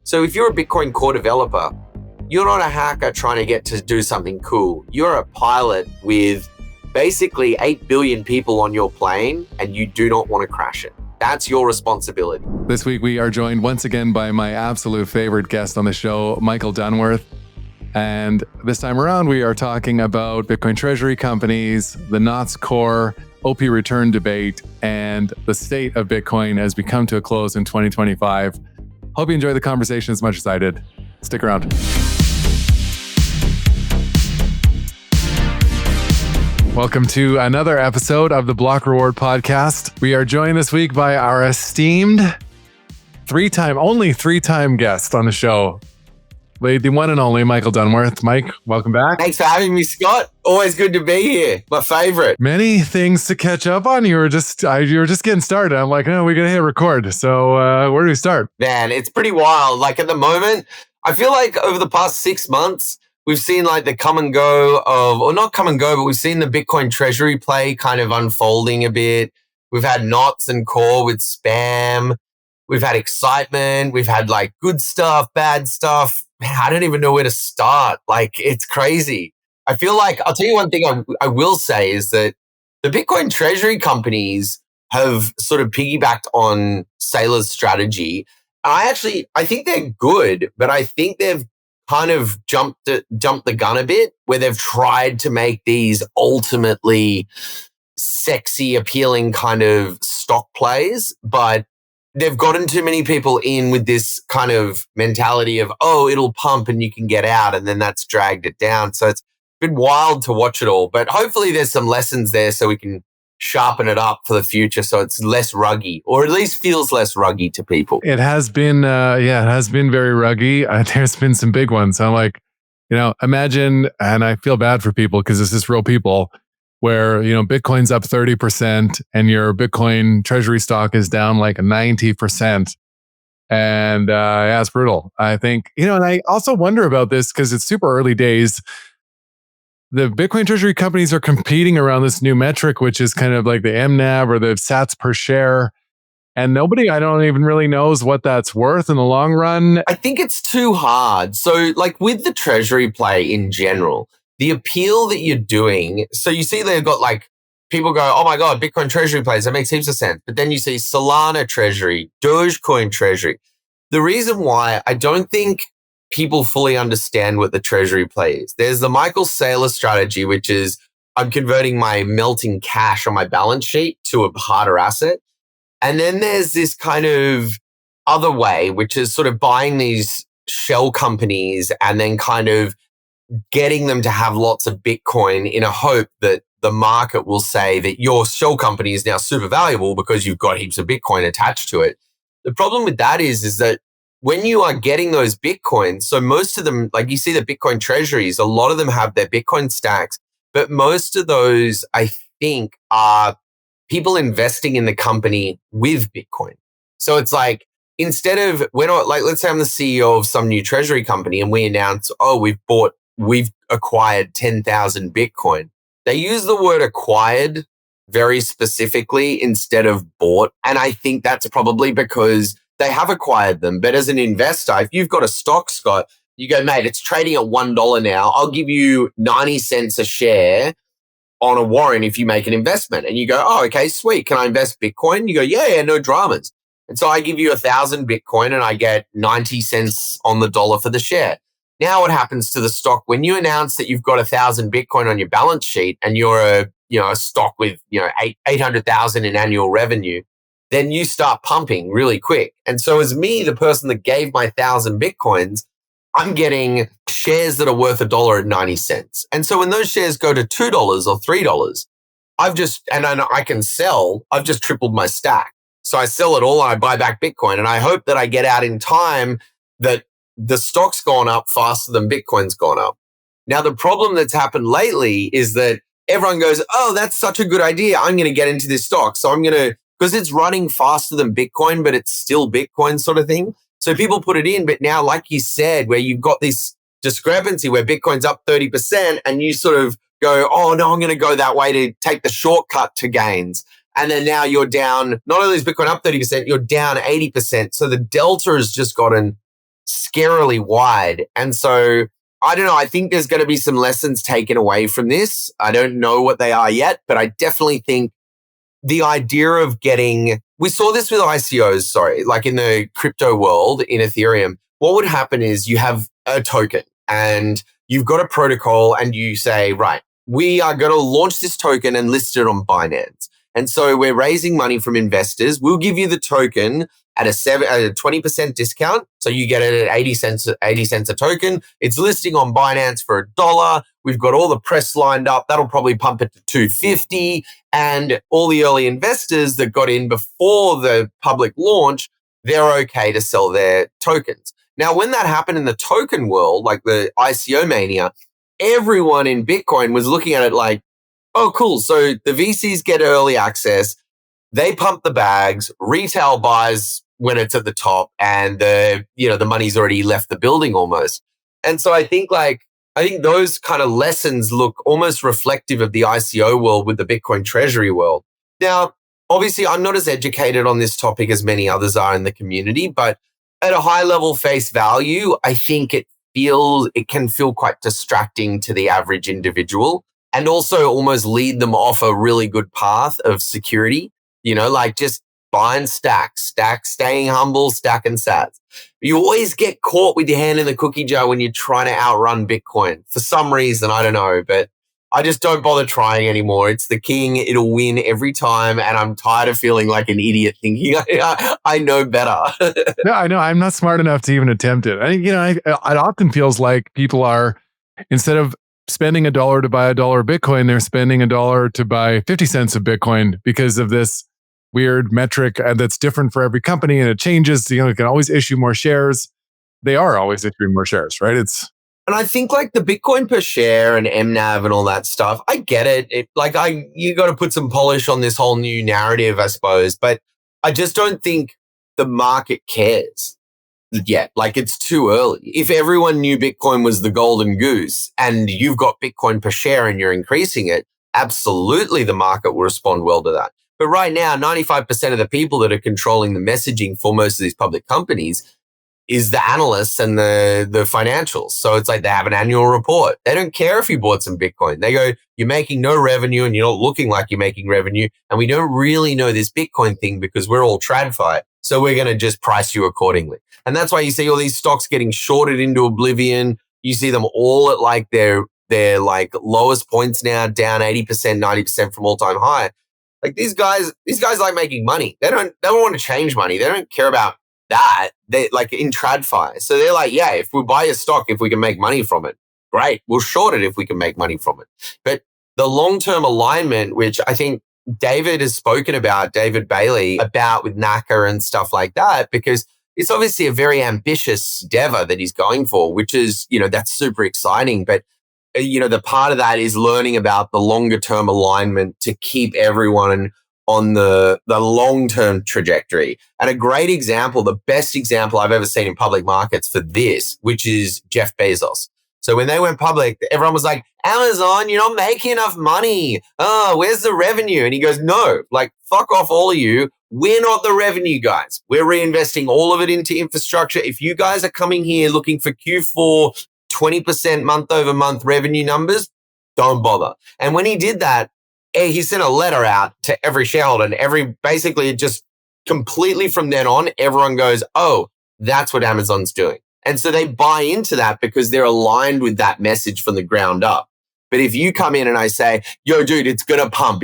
So if you're a Bitcoin core developer, you're not a hacker trying to get to do something cool. You're a pilot with basically 8 billion people on your plane, and you do not want to crash it. That's your responsibility. This week, we are joined once again by my absolute favorite guest on the show, Michael Dunworth. And this time around, we are talking about Bitcoin Treasury companies, the NOTS core, OP return debate, and the state of Bitcoin as we come to a close in 2025. Hope you enjoy the conversation as much as I did. Stick around. Welcome to another episode of the Block Reward Podcast. We are joined this week by our esteemed only three-time guest on the show, the one and only Michael Dunworth. Mike, welcome back. Thanks for having me, Scott. Always good to be here. My favorite. Many things to catch up on. You were just getting started. I'm like, we got to hit record. So where do we start? Man, it's pretty wild. Like at the moment, I feel like over the past 6 months, we've seen like the come and go of, or not come and go, but we've seen the Bitcoin Treasury play kind of unfolding a bit. We've had knots and core with spam. We've had excitement. We've had like good stuff, bad stuff. Man, I don't even know where to start. Like, it's crazy. I feel like, I'll tell you one thing I will say is that the Bitcoin Treasury companies have sort of piggybacked on Saylor's strategy. I think they're good, but I think they've kind of jumped the gun a bit, where they've tried to make these ultimately sexy, appealing kind of stock plays, but they've gotten too many people in with this kind of mentality of, oh, it'll pump and you can get out, and then that's dragged it down. So it's been wild to watch it all, but hopefully there's some lessons there so we can sharpen it up for the future so it's less ruggy, or at least feels less ruggy to people. It has been, it has been very ruggy. There's been some big ones. I'm like, imagine, and I feel bad for people because this is real people, where, Bitcoin's up 30% and your Bitcoin treasury stock is down like 90%. And it's brutal. I think, and I also wonder about this because it's super early days. The Bitcoin treasury companies are competing around this new metric, which is kind of like the MNAV or the sats per share. And nobody, I don't even really knows what that's worth in the long run. I think it's too hard. So like with the treasury play in general, the appeal that you're doing, so you see they've got like, people go, oh my God, Bitcoin treasury plays, that makes heaps of sense. But then you see Solana treasury, Dogecoin treasury. The reason why I don't think people fully understand what the treasury play is. There's the Michael Saylor strategy, which is I'm converting my melting cash on my balance sheet to a harder asset. And then there's this kind of other way, which is sort of buying these shell companies and then kind of getting them to have lots of Bitcoin in a hope that the market will say that your shell company is now super valuable because you've got heaps of Bitcoin attached to it. The problem with that is that when you are getting those Bitcoins, so most of them, like you see the Bitcoin treasuries, a lot of them have their Bitcoin stacks, but most of those, I think, are people investing in the company with Bitcoin. So it's like, instead of, we're not like, let's say I'm the CEO of some new treasury company and we announce, oh, we've acquired 10,000 Bitcoin. They use the word acquired very specifically instead of bought. And I think that's probably because they have acquired them. But as an investor, if you've got a stock, Scott, you go, mate, it's trading at $1 now. I'll give you 90 cents a share on a warrant if you make an investment. And you go, oh, okay, sweet. Can I invest Bitcoin? You go, yeah, no dramas. And so I give you 1,000 Bitcoin and I get 90 cents on the dollar for the share. Now what happens to the stock when you announce that you've got 1,000 Bitcoin on your balance sheet and you're a stock with 800,000 in annual revenue? Then you start pumping really quick. And so as me, the person that gave my 1,000 Bitcoins, I'm getting shares that are worth $1.90. And so when those shares go to $2 or $3, I can sell, I've just tripled my stack. So I sell it all and I buy back Bitcoin. And I hope that I get out in time that the stock's gone up faster than Bitcoin's gone up. Now, the problem that's happened lately is that everyone goes, oh, that's such a good idea. I'm going to get into this stock. So because it's running faster than Bitcoin, but it's still Bitcoin sort of thing. So people put it in. But now, like you said, where you've got this discrepancy where Bitcoin's up 30% and you sort of go, oh, no, I'm going to go that way to take the shortcut to gains. And then now you're down, not only is Bitcoin up 30%, you're down 80%. So the delta has just gotten scarily wide. And so I don't know. I think there's going to be some lessons taken away from this. I don't know what they are yet, but I definitely think the idea of we saw this with ICOs, like in the crypto world in Ethereum. What would happen is you have a token and you've got a protocol and you say, right, we are going to launch this token and list it on Binance. And so we're raising money from investors. We'll give you the token at a 20% discount. So you get it at 80 cents a token. It's listing on Binance for $1. We've got all the press lined up. That'll probably pump it to 250. And all the early investors that got in before the public launch, they're okay to sell their tokens. Now, when that happened in the token world, like the ICO mania, everyone in Bitcoin was looking at it like, oh, cool. So the VCs get early access. They pump the bags, retail buys when it's at the top, and the money's already left the building almost. And so I think those kind of lessons look almost reflective of the ICO world with the Bitcoin Treasury world. Now, obviously, I'm not as educated on this topic as many others are in the community, but at a high level face value, I think it can feel quite distracting to the average individual and also almost lead them off a really good path of security, like just buy and stack, staying humble, stacking sats. You always get caught with your hand in the cookie jar when you're trying to outrun Bitcoin. For some reason, I don't know, but I just don't bother trying anymore. It's the king. It'll win every time. And I'm tired of feeling like an idiot thinking I know better. No, I know. I'm not smart enough to even attempt it. It often feels like people are, instead of spending $1 to buy $1 Bitcoin, they're spending $1 to buy 50 cents of Bitcoin because of this weird metric that's different for every company and it changes. You can always issue more shares. They are always issuing more shares, right? And I think like the Bitcoin per share and MNAV and all that stuff, I get it. You got to put some polish on this whole new narrative, I suppose. But I just don't think the market cares yet. Like it's too early. If everyone knew Bitcoin was the golden goose and you've got Bitcoin per share and you're increasing it, absolutely the market will respond well to that. But right now, 95% of the people that are controlling the messaging for most of these public companies is the analysts and the financials. So it's like they have an annual report. They don't care if you bought some Bitcoin. They go, you're making no revenue and you're not looking like you're making revenue. And we don't really know this Bitcoin thing because we're all TradFi. So we're going to just price you accordingly. And that's why you see all these stocks getting shorted into oblivion. You see them all at like their like lowest points now, down 80%, 90% from all time high. Like these guys like making money. They don't want to change money. They don't care about that. They like in TradFi. So they're like, yeah, if we buy a stock, if we can make money from it, great. We'll short it if we can make money from it. But the long-term alignment, which I think David has spoken about, David Bailey, about with NACA and stuff like that, because it's obviously a very ambitious endeavor that he's going for, which is, that's super exciting. But the part of that is learning about the longer term alignment to keep everyone on the long-term trajectory. And a great example, the best example I've ever seen in public markets for this, which is Jeff Bezos. So when they went public, everyone was like, Amazon, you're not making enough money. Oh, where's the revenue? And he goes, no, like, fuck off all of you. We're not the revenue guys. We're reinvesting all of it into infrastructure. If you guys are coming here looking for Q4 20% month over month revenue numbers, don't bother. And when he did that, he sent a letter out to every shareholder and basically just completely from then on, everyone goes, oh, that's what Amazon's doing. And so they buy into that because they're aligned with that message from the ground up. But if you come in and I say, yo, dude, it's going to pump.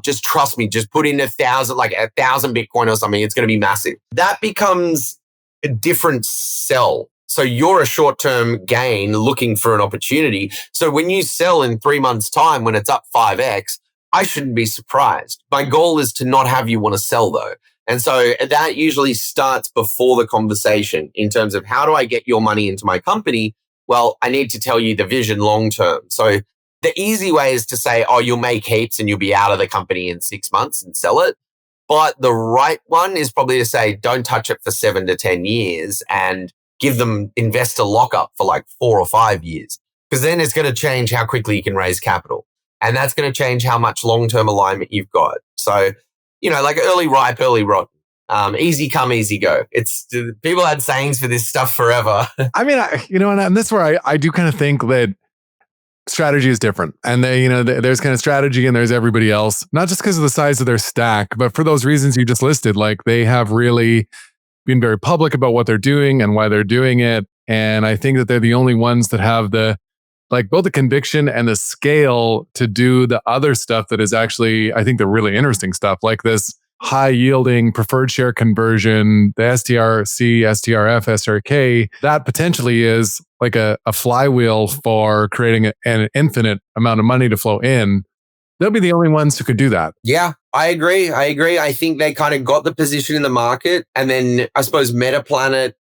Just trust me. Just put in 1,000 Bitcoin or something. It's going to be massive. That becomes a different sell. So you're a short-term gain looking for an opportunity. So when you sell in 3 months' time, when it's up 5x, I shouldn't be surprised. My goal is to not have you want to sell though. And so that usually starts before the conversation in terms of how do I get your money into my company? Well, I need to tell you the vision long-term. So the easy way is to say, oh, you'll make heaps and you'll be out of the company in 6 months and sell it. But the right one is probably to say, don't touch it for 7 to 10 years and give them investor lockup for like 4 or 5 years. Because then it's going to change how quickly you can raise capital. And that's going to change how much long-term alignment you've got. So, like early ripe, early rotten. Easy come, easy go. It's people had sayings for this stuff forever. I mean, and that's where I do kind of think that strategy is different. And there's kind of strategy and there's everybody else, not just because of the size of their stack, but for those reasons you just listed. Like, they have really been very public about what they're doing and why they're doing it. And I think that they're the only ones that have both the conviction and the scale to do the other stuff that is actually, I think, the really interesting stuff, like this high yielding preferred share conversion, the STRC, STRF, SRK. That potentially is like a flywheel for creating an infinite amount of money to flow in. They'll be the only ones who could do that. Yeah, I agree. I think they kind of got the position in the market. And then I suppose Metaplanet,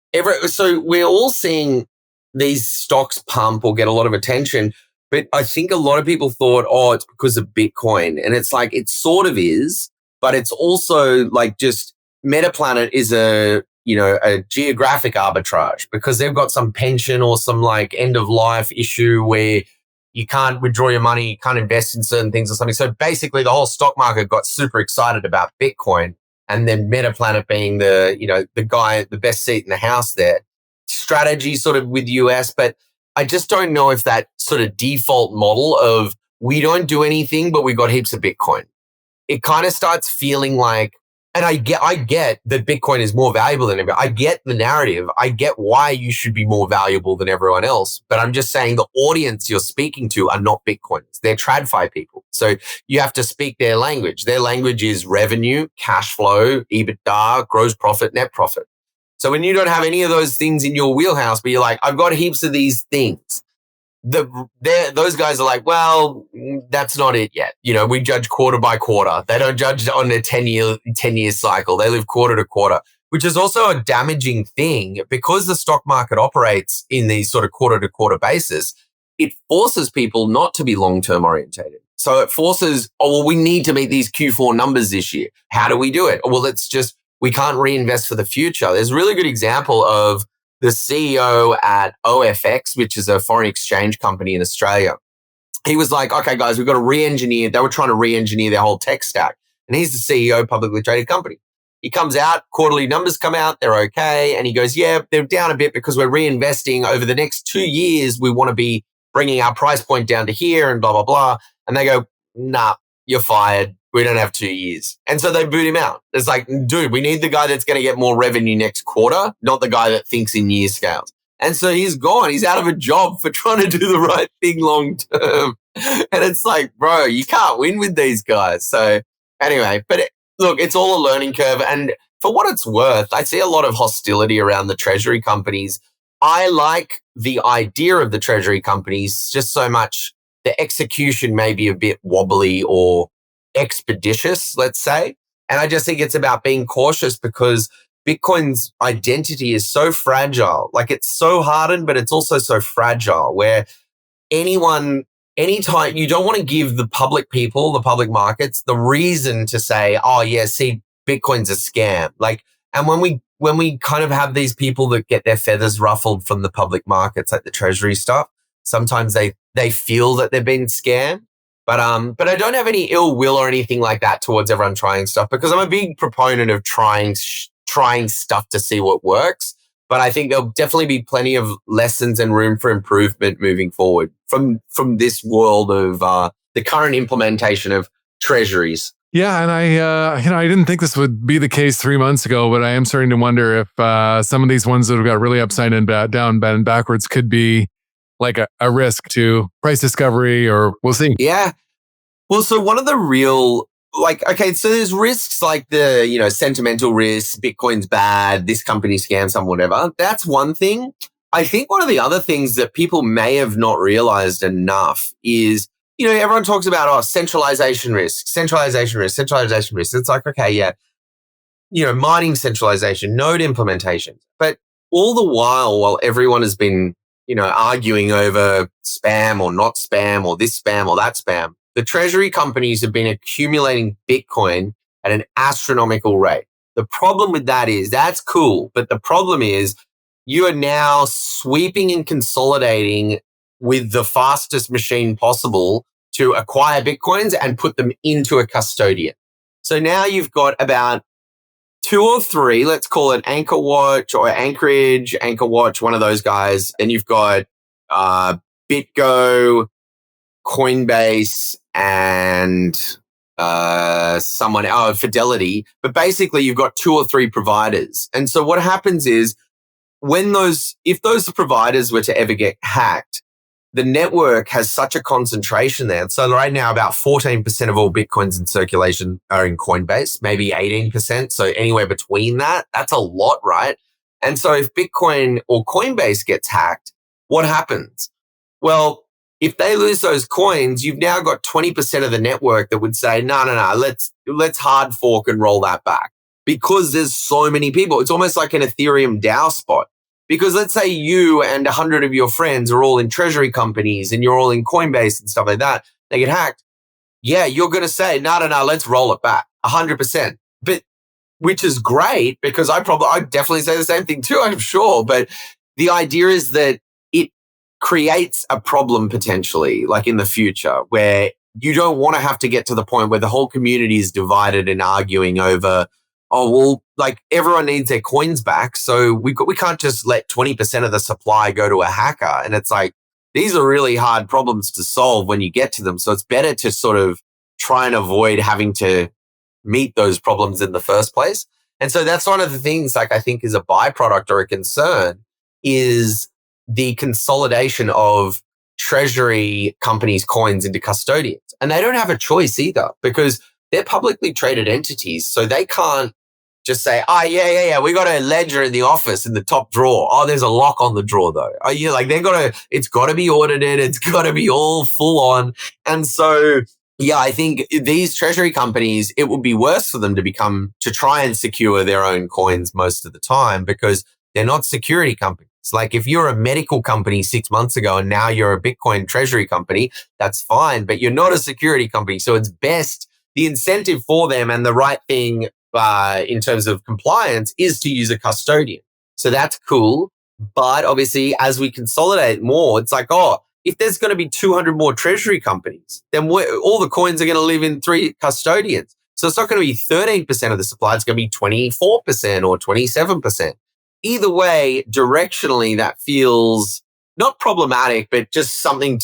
so we're all seeing these stocks pump or get a lot of attention. But I think a lot of people thought, oh, it's because of Bitcoin. And it's like, it sort of is, but it's also like just Metaplanet is a geographic arbitrage because they've got some pension or some like end of life issue where you can't withdraw your money, you can't invest in certain things or something. So basically the whole stock market got super excited about Bitcoin, and then Metaplanet being the best seat in the house there. Strategy sort of with US, but I just don't know if that sort of default model of we don't do anything, but we got heaps of Bitcoin. It kind of starts feeling like, and I get that Bitcoin is more valuable than everyone. I get the narrative. I get why you should be more valuable than everyone else. But I'm just saying the audience you're speaking to are not Bitcoiners. They're TradFi people. So you have to speak their language. Their language is revenue, cash flow, EBITDA, gross profit, net profit. So when you don't have any of those things in your wheelhouse, but you're like, I've got heaps of these things. Those guys are like, well, that's not it yet. We judge quarter by quarter. They don't judge on a 10-year cycle. They live quarter to quarter, which is also a damaging thing because the stock market operates in these sort of quarter to quarter basis. It forces people not to be long-term orientated. So it forces, we need to meet these Q4 numbers this year. How do we do it? Well, we can't reinvest for the future. There's a really good example of the CEO at OFX, which is a foreign exchange company in Australia. He was like, okay, guys, we've got to re-engineer. They were trying to re-engineer their whole tech stack. And he's the CEO of a publicly traded company. He comes out, quarterly numbers come out, they're okay. And he goes, yeah, they're down a bit because we're reinvesting over the next 2 years. We want to be bringing our price point down to here and blah, blah, blah. And they go, nah, you're fired. We don't have 2 years. And so they boot him out. It's like, dude, we need the guy that's going to get more revenue next quarter, not the guy that thinks in year scales. And so he's gone. He's out of a job for trying to do the right thing long term. And it's like, bro, you can't win with these guys. So anyway, but look, it's all a learning curve. And for what it's worth, I see a lot of hostility around the Treasury companies. I like the idea of the Treasury companies just so much. The execution may be a bit wobbly or expeditious, let's say. And I just think it's about being cautious because Bitcoin's identity is so fragile. Like, it's so hardened, but it's also so fragile where anytime you don't want to give the public people, the public markets, the reason to say, oh yeah, see, Bitcoin's a scam. Like, and when we kind of have these people that get their feathers ruffled from the public markets, like the Treasury stuff, sometimes they feel that they're being scammed. But I don't have any ill will or anything like that towards everyone trying stuff because I'm a big proponent of trying stuff to see what works. But I think there'll definitely be plenty of lessons and room for improvement moving forward from this world of the current implementation of treasuries. Yeah, and I didn't think this would be the case 3 months ago, but I am starting to wonder if some of these ones that have got really upside and down and backwards could be like a risk to price discovery, or we'll see. Yeah. Well, so one of the real, so there's risks like the, sentimental risks, Bitcoin's bad, this company scams some, whatever. That's one thing. I think one of the other things that people may have not realized enough is, everyone talks about, centralization risk. It's like, okay, yeah, mining centralization, node implementation. But all the while everyone has been, arguing over spam or not spam or this spam or that spam, the treasury companies have been accumulating Bitcoin at an astronomical rate. The problem with that is that's cool, but the problem is you are now sweeping and consolidating with the fastest machine possible to acquire Bitcoins and put them into a custodian. So now you've got about two or three, let's call it Anchor Watch or Anchorage, Anchor Watch, one of those guys. And you've got BitGo, Coinbase, and Fidelity. But basically, you've got two or three providers. And so what happens is if those providers were to ever get hacked, the network has such a concentration there. So right now, about 14% of all Bitcoins in circulation are in Coinbase, maybe 18%. So anywhere between that, that's a lot, right? And so if Bitcoin or Coinbase gets hacked, what happens? Well, if they lose those coins, you've now got 20% of the network that would say, no, let's hard fork and roll that back, because there's so many people. It's almost like an Ethereum DAO spot. Because let's say you and 100 of your friends are all in Treasury companies and you're all in Coinbase and stuff like that. They get hacked. Yeah, you're going to say, no, let's roll it back 100%. But which is great, because I'd definitely say the same thing too, I'm sure. But the idea is that it creates a problem potentially, like in the future, where you don't want to have to get to the point where the whole community is divided and arguing over, oh, well, like everyone needs their coins back. So we can't just let 20% of the supply go to a hacker. And it's like, these are really hard problems to solve when you get to them. So it's better to sort of try and avoid having to meet those problems in the first place. And so that's one of the things, like, I think is a byproduct or a concern, is the consolidation of Treasury companies' coins into custodians. And they don't have a choice either, because they're publicly traded entities. So they can't just say, we got a ledger in the office in the top drawer. Oh, there's a lock on the drawer though. Oh, yeah, like it's got to be audited. It's got to be all full on. And so, yeah, I think these treasury companies, it would be worse for them to try and secure their own coins most of the time, because they're not security companies. Like if you're a medical company 6 months ago and now you're a Bitcoin treasury company, that's fine, but you're not a security company. So it's best, the incentive for them and the right thing in terms of compliance is to use a custodian. So that's cool. But obviously, as we consolidate more, it's like, if there's going to be 200 more treasury companies, then all the coins are going to live in 3 custodians. So it's not going to be 13% of the supply. It's going to be 24% or 27%. Either way, directionally, that feels not problematic, but just something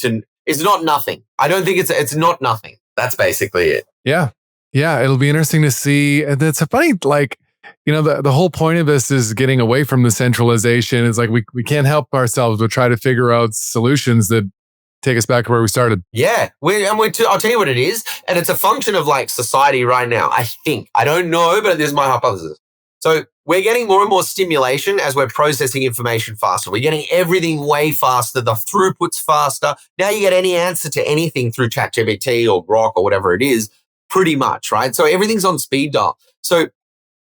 it's not nothing. I don't think it's not nothing. That's basically it. Yeah. Yeah. It'll be interesting to see. It's a funny, like, the whole point of this is getting away from the centralization. It's like, we can't help ourselves but try to figure out solutions that take us back to where we started. Yeah. I'll tell you what it is. And it's a function of like society right now. I think, I don't know, but this is my hypothesis. So we're getting more and more stimulation as we're processing information faster. We're getting everything way faster. The throughput's faster. Now you get any answer to anything through ChatGPT or Grok or whatever it is, pretty much, right? So everything's on speed dial. So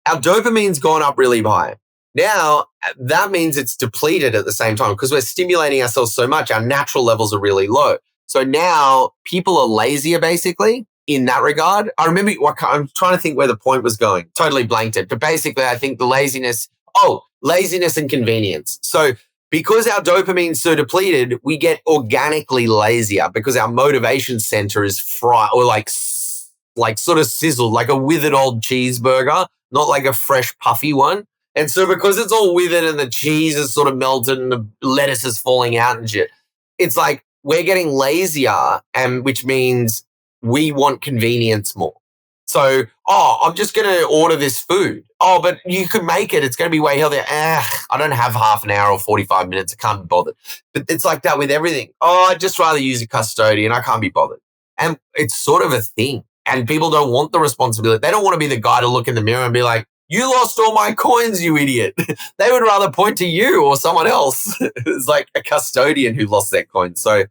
our dopamine's gone up really high. Now, that means it's depleted at the same time because we're stimulating ourselves so much. Our natural levels are really low. So now people are lazier, basically, in that regard. I remember, I'm trying to think where the point was going. Totally blanked it. But basically, I think the laziness and convenience. So because our dopamine's so depleted, we get organically lazier because our motivation center is fried or like sort of sizzled, like a withered old cheeseburger, not like a fresh puffy one. And so because it's all withered and the cheese is sort of melted and the lettuce is falling out and shit, it's like we're getting lazier, and which means we want convenience more. So, I'm just going to order this food. Oh, but you could make it. It's going to be way healthier. I don't have half an hour or 45 minutes. I can't be bothered. But it's like that with everything. I'd just rather use a custodian. I can't be bothered. And it's sort of a thing. And people don't want the responsibility. They don't want to be the guy to look in the mirror and be like, you lost all my coins, you idiot. They would rather point to you or someone else. It's like a custodian who lost their coins. So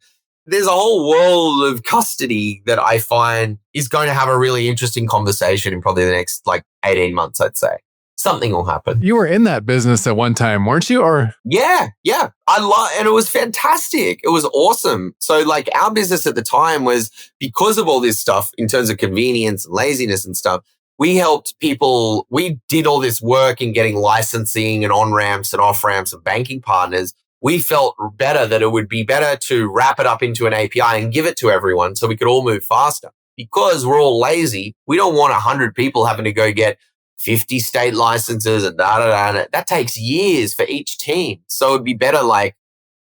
there's a whole world of custody that I find is going to have a really interesting conversation in probably the next 18 months, I'd say. Something will happen. You were in that business at one time, weren't you? Or Yeah. And it was fantastic. It was awesome. So our business at the time was, because of all this stuff in terms of convenience and laziness and stuff, we helped people. We did all this work in getting licensing and on-ramps and off-ramps and banking partners. We felt better that it would be better to wrap it up into an API and give it to everyone so we could all move faster. Because we're all lazy, we don't want 100 people having to go get 50 state licenses and that takes years for each team. So it'd be better like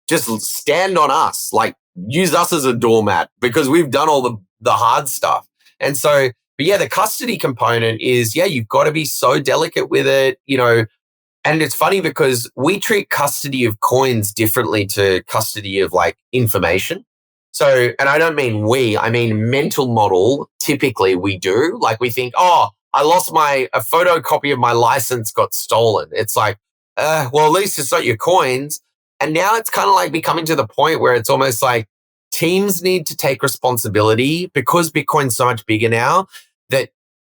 just stand on us, like use us as a doormat because we've done all the hard stuff. And so, but yeah, the custody component is, you've got to be so delicate with it, and it's funny because we treat custody of coins differently to custody of like information. So, and I don't mean I mean mental model. Typically we do, like we think, oh, I lost a photocopy of my license got stolen. It's like, well, at least it's not your coins. And now it's kind of like becoming to the point where it's almost like teams need to take responsibility because Bitcoin's so much bigger now that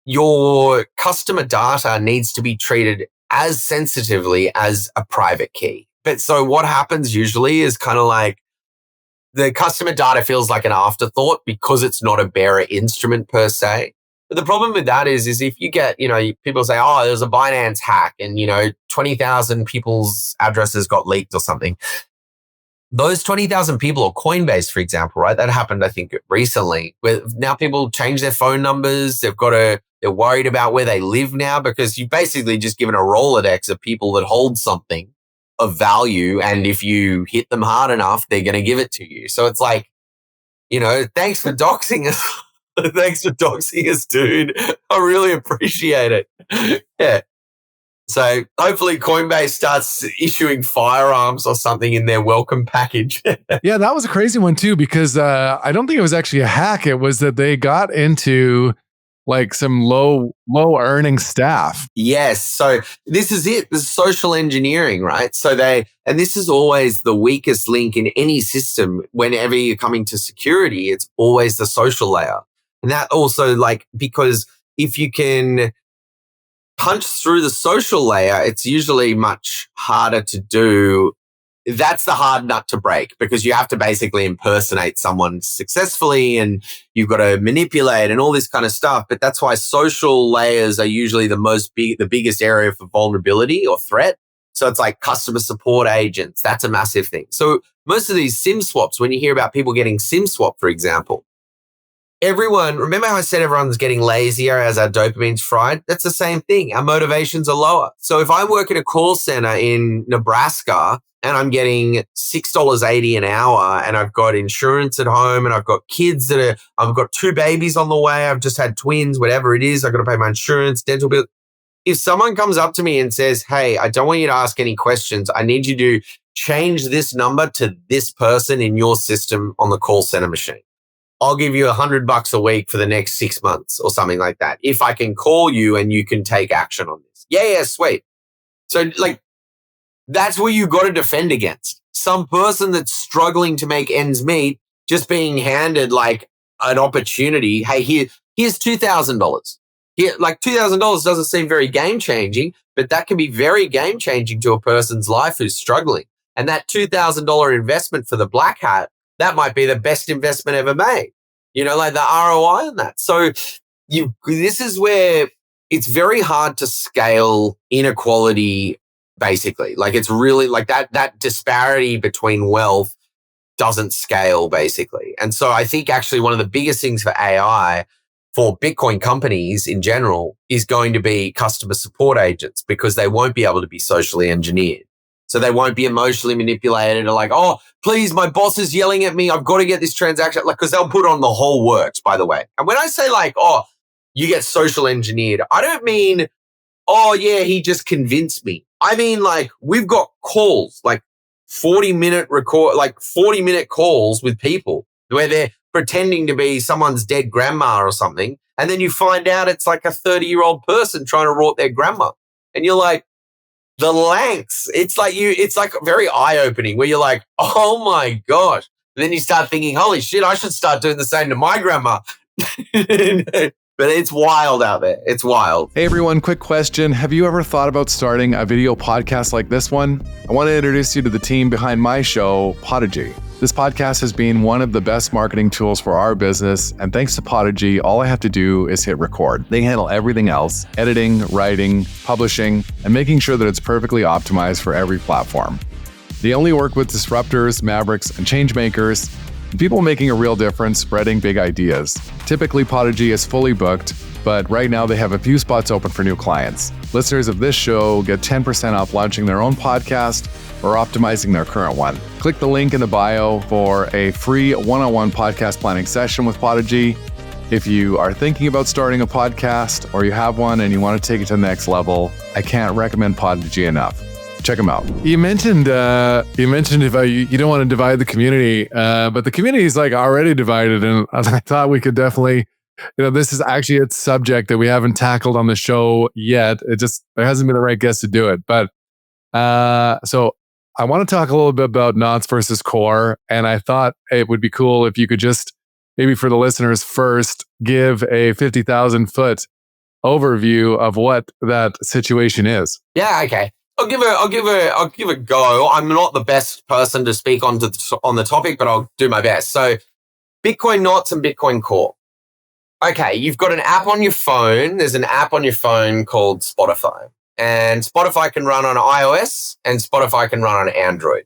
your customer data needs to be treated as sensitively as a private key. But so what happens usually is kind of like the customer data feels like an afterthought because it's not a bearer instrument per se. But the problem with that is if you get, people say, oh, there's a Binance hack and, 20,000 people's addresses got leaked or something. Those 20,000 people, or Coinbase, for example, right? That happened, I think, recently, where now people change their phone numbers. They're worried about where they live now because you basically just given a Rolodex of people that hold something of value. And if you hit them hard enough, they're going to give it to you. So it's like, thanks for doxing us. Thanks for doxing us, dude. I really appreciate it. Yeah. So hopefully Coinbase starts issuing firearms or something in their welcome package. Yeah, that was a crazy one too, because I don't think it was actually a hack. It was that they got into like some low earning staff. Yes. So this is it. This is social engineering, right? So and this is always the weakest link in any system. Whenever you're coming to security, it's always the social layer. And that also because if you can punch through the social layer, it's usually much harder to do. That's the hard nut to break because you have to basically impersonate someone successfully and you've got to manipulate and all this kind of stuff. But that's why social layers are usually the biggest area for vulnerability or threat. So it's like customer support agents. That's a massive thing. So most of these SIM swaps, when you hear about people getting SIM swap, for example, remember how I said everyone's getting lazier as our dopamine's fried? That's the same thing. Our motivations are lower. So if I work at a call center in Nebraska and I'm getting $6.80 an hour and I've got insurance at home and I've got kids I've got 2 babies on the way, I've just had twins, whatever it is, I've got to pay my insurance, dental bill. If someone comes up to me and says, hey, I don't want you to ask any questions. I need you to change this number to this person in your system on the call center machine. I'll give you $100 a week for the next 6 months or something like that. If I can call you and you can take action on this. Yeah, sweet. So that's what you got to defend against. Some person that's struggling to make ends meet, just being handed like an opportunity. Hey, here's $2,000. Here, like $2,000 doesn't seem very game changing, but that can be very game changing to a person's life who's struggling. And that $2,000 investment for the black hat, that might be the best investment ever made, like the ROI on that. So this is where it's very hard to scale inequality, basically. Like it's really like that disparity between wealth doesn't scale, basically. And so I think actually one of the biggest things for AI for Bitcoin companies in general is going to be customer support agents because they won't be able to be socially engineered. So they won't be emotionally manipulated or like, oh, please, my boss is yelling at me. I've got to get this transaction. Like, because they'll put on the whole works, by the way. And when I say like, oh, you get social engineered, I don't mean, oh, yeah, he just convinced me. I mean, like, we've got calls, like 40-minute calls with people where they're pretending to be someone's dead grandma or something. And then you find out it's like a 30-year-old person trying to rort their grandma. And you're like, the lengths, it's like very eye-opening where you're like, oh my gosh. And then you start thinking, holy shit, I should start doing the same to my grandma. But it's wild out there. It's wild. Hey everyone, quick question. Have you ever thought about starting a video podcast like this one? I want to introduce you to the team behind my show, Podigy. This podcast has been one of the best marketing tools for our business, and thanks to Podigy, all I have to do is hit record. They handle everything else: editing, writing, publishing, and making sure that it's perfectly optimized for every platform. They only work with disruptors, mavericks, and change makers, People making a real difference, spreading big ideas. Typically, Podigy is fully booked, but right now they have a few spots open for new clients. Listeners of this show get 10% off launching their own podcast or optimizing their current one. Click the link in the bio for a free one-on-one podcast planning session with Podigy. If you are thinking about starting a podcast or you have one and you want to take it to the next level, I can't recommend Podigy enough. Check them out. You mentioned if you don't want to divide the community, but the community is like already divided, and I thought we could definitely, this is actually a subject that we haven't tackled on the show yet. There hasn't been the right guest to do it, but so I want to talk a little bit about knots versus core, and I thought it would be cool if you could just maybe for the listeners first give a 50,000 foot overview of what that situation is. Yeah, okay. I'll give a go. I'm not the best person to speak on the topic, but I'll do my best. So, Bitcoin knots and Bitcoin core. Okay, you've got an app on your phone. There's an app on your phone called Spotify, and Spotify can run on iOS and Spotify can run on Android.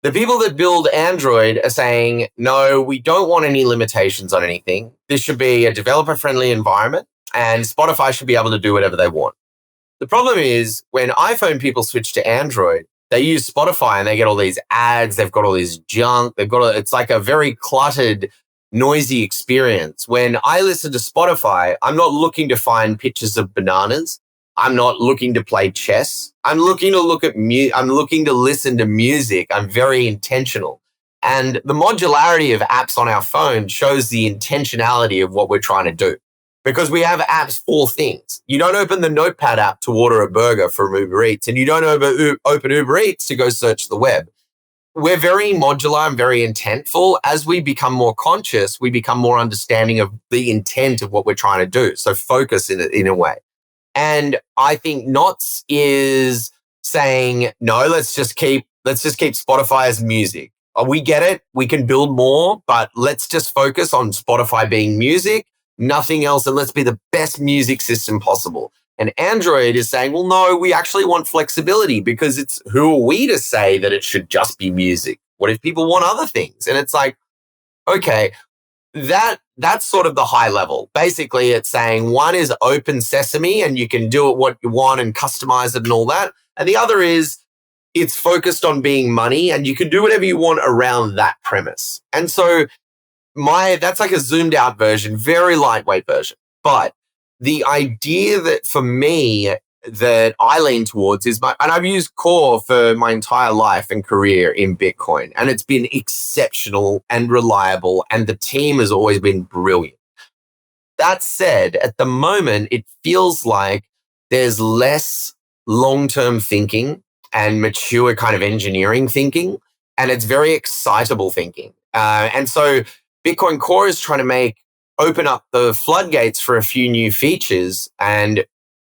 The people that build Android are saying, no, we don't want any limitations on anything. This should be a developer-friendly environment, and Spotify should be able to do whatever they want. The problem is when iPhone people switch to Android, they use Spotify and they get all these ads. They've got all this junk. It's like a very cluttered, noisy experience. When I listen to Spotify, I'm not looking to find pictures of bananas. I'm not looking to play chess. I'm looking to I'm looking to listen to music. I'm very intentional. And the modularity of apps on our phone shows the intentionality of what we're trying to do. Because we have apps for things. You don't open the Notepad app to order a burger from Uber Eats, and you don't open Uber Eats to go search the web. We're very modular and very intentful. As we become more conscious, we become more understanding of the intent of what we're trying to do. So focus in a way. And I think Knots is saying, no, let's just keep Spotify as music. We get it. We can build more, but let's just focus on Spotify being music. Nothing else, and let's be the best music system possible. And Android is saying, well, no, we actually want flexibility because who are we to say that it should just be music? What if people want other things? And it's like, okay, that's sort of the high level. Basically, it's saying one is open sesame and you can do it what you want and customize it and all that. And the other is it's focused on being money and you can do whatever you want around that premise. And so that's like a zoomed out version, very lightweight version. But the idea that for me that I lean towards is and I've used core for my entire life and career in Bitcoin, and it's been exceptional and reliable, and the team has always been brilliant. That said, at the moment, it feels like there's less long-term thinking and mature kind of engineering thinking, and it's very excitable thinking. And so Bitcoin Core is trying to open up the floodgates for a few new features, and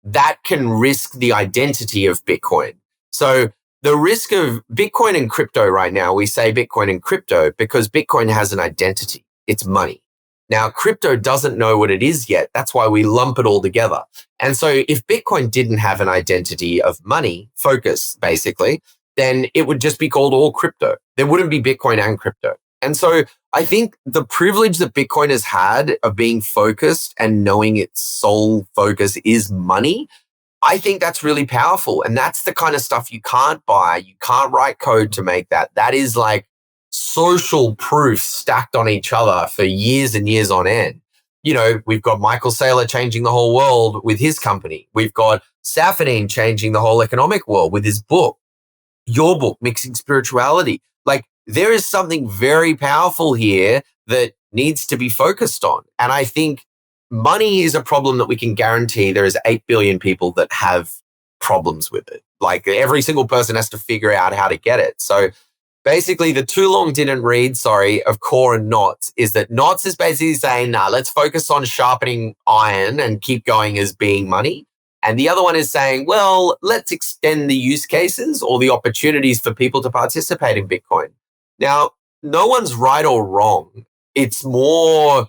that can risk the identity of Bitcoin. So the risk of Bitcoin and crypto right now, we say Bitcoin and crypto because Bitcoin has an identity. It's money. Now, crypto doesn't know what it is yet. That's why we lump it all together. And so if Bitcoin didn't have an identity of money, focus, basically, then it would just be called all crypto. There wouldn't be Bitcoin and crypto. And so I think the privilege that Bitcoin has had of being focused and knowing its sole focus is money, I think that's really powerful. And that's the kind of stuff you can't buy. You can't write code to make that. That is like social proof stacked on each other for years and years on end. We've got Michael Saylor changing the whole world with his company. We've got Safadine changing the whole economic world with his book. Your book, Mixing Spirituality. Like, there is something very powerful here that needs to be focused on. And I think money is a problem that we can guarantee there is 8 billion people that have problems with it. Like, every single person has to figure out how to get it. So basically, the too long didn't read, of core and knots is that knots is basically saying, let's focus on sharpening iron and keep going as being money. And the other one is saying, well, let's extend the use cases or the opportunities for people to participate in Bitcoin. Now, no one's right or wrong. It's more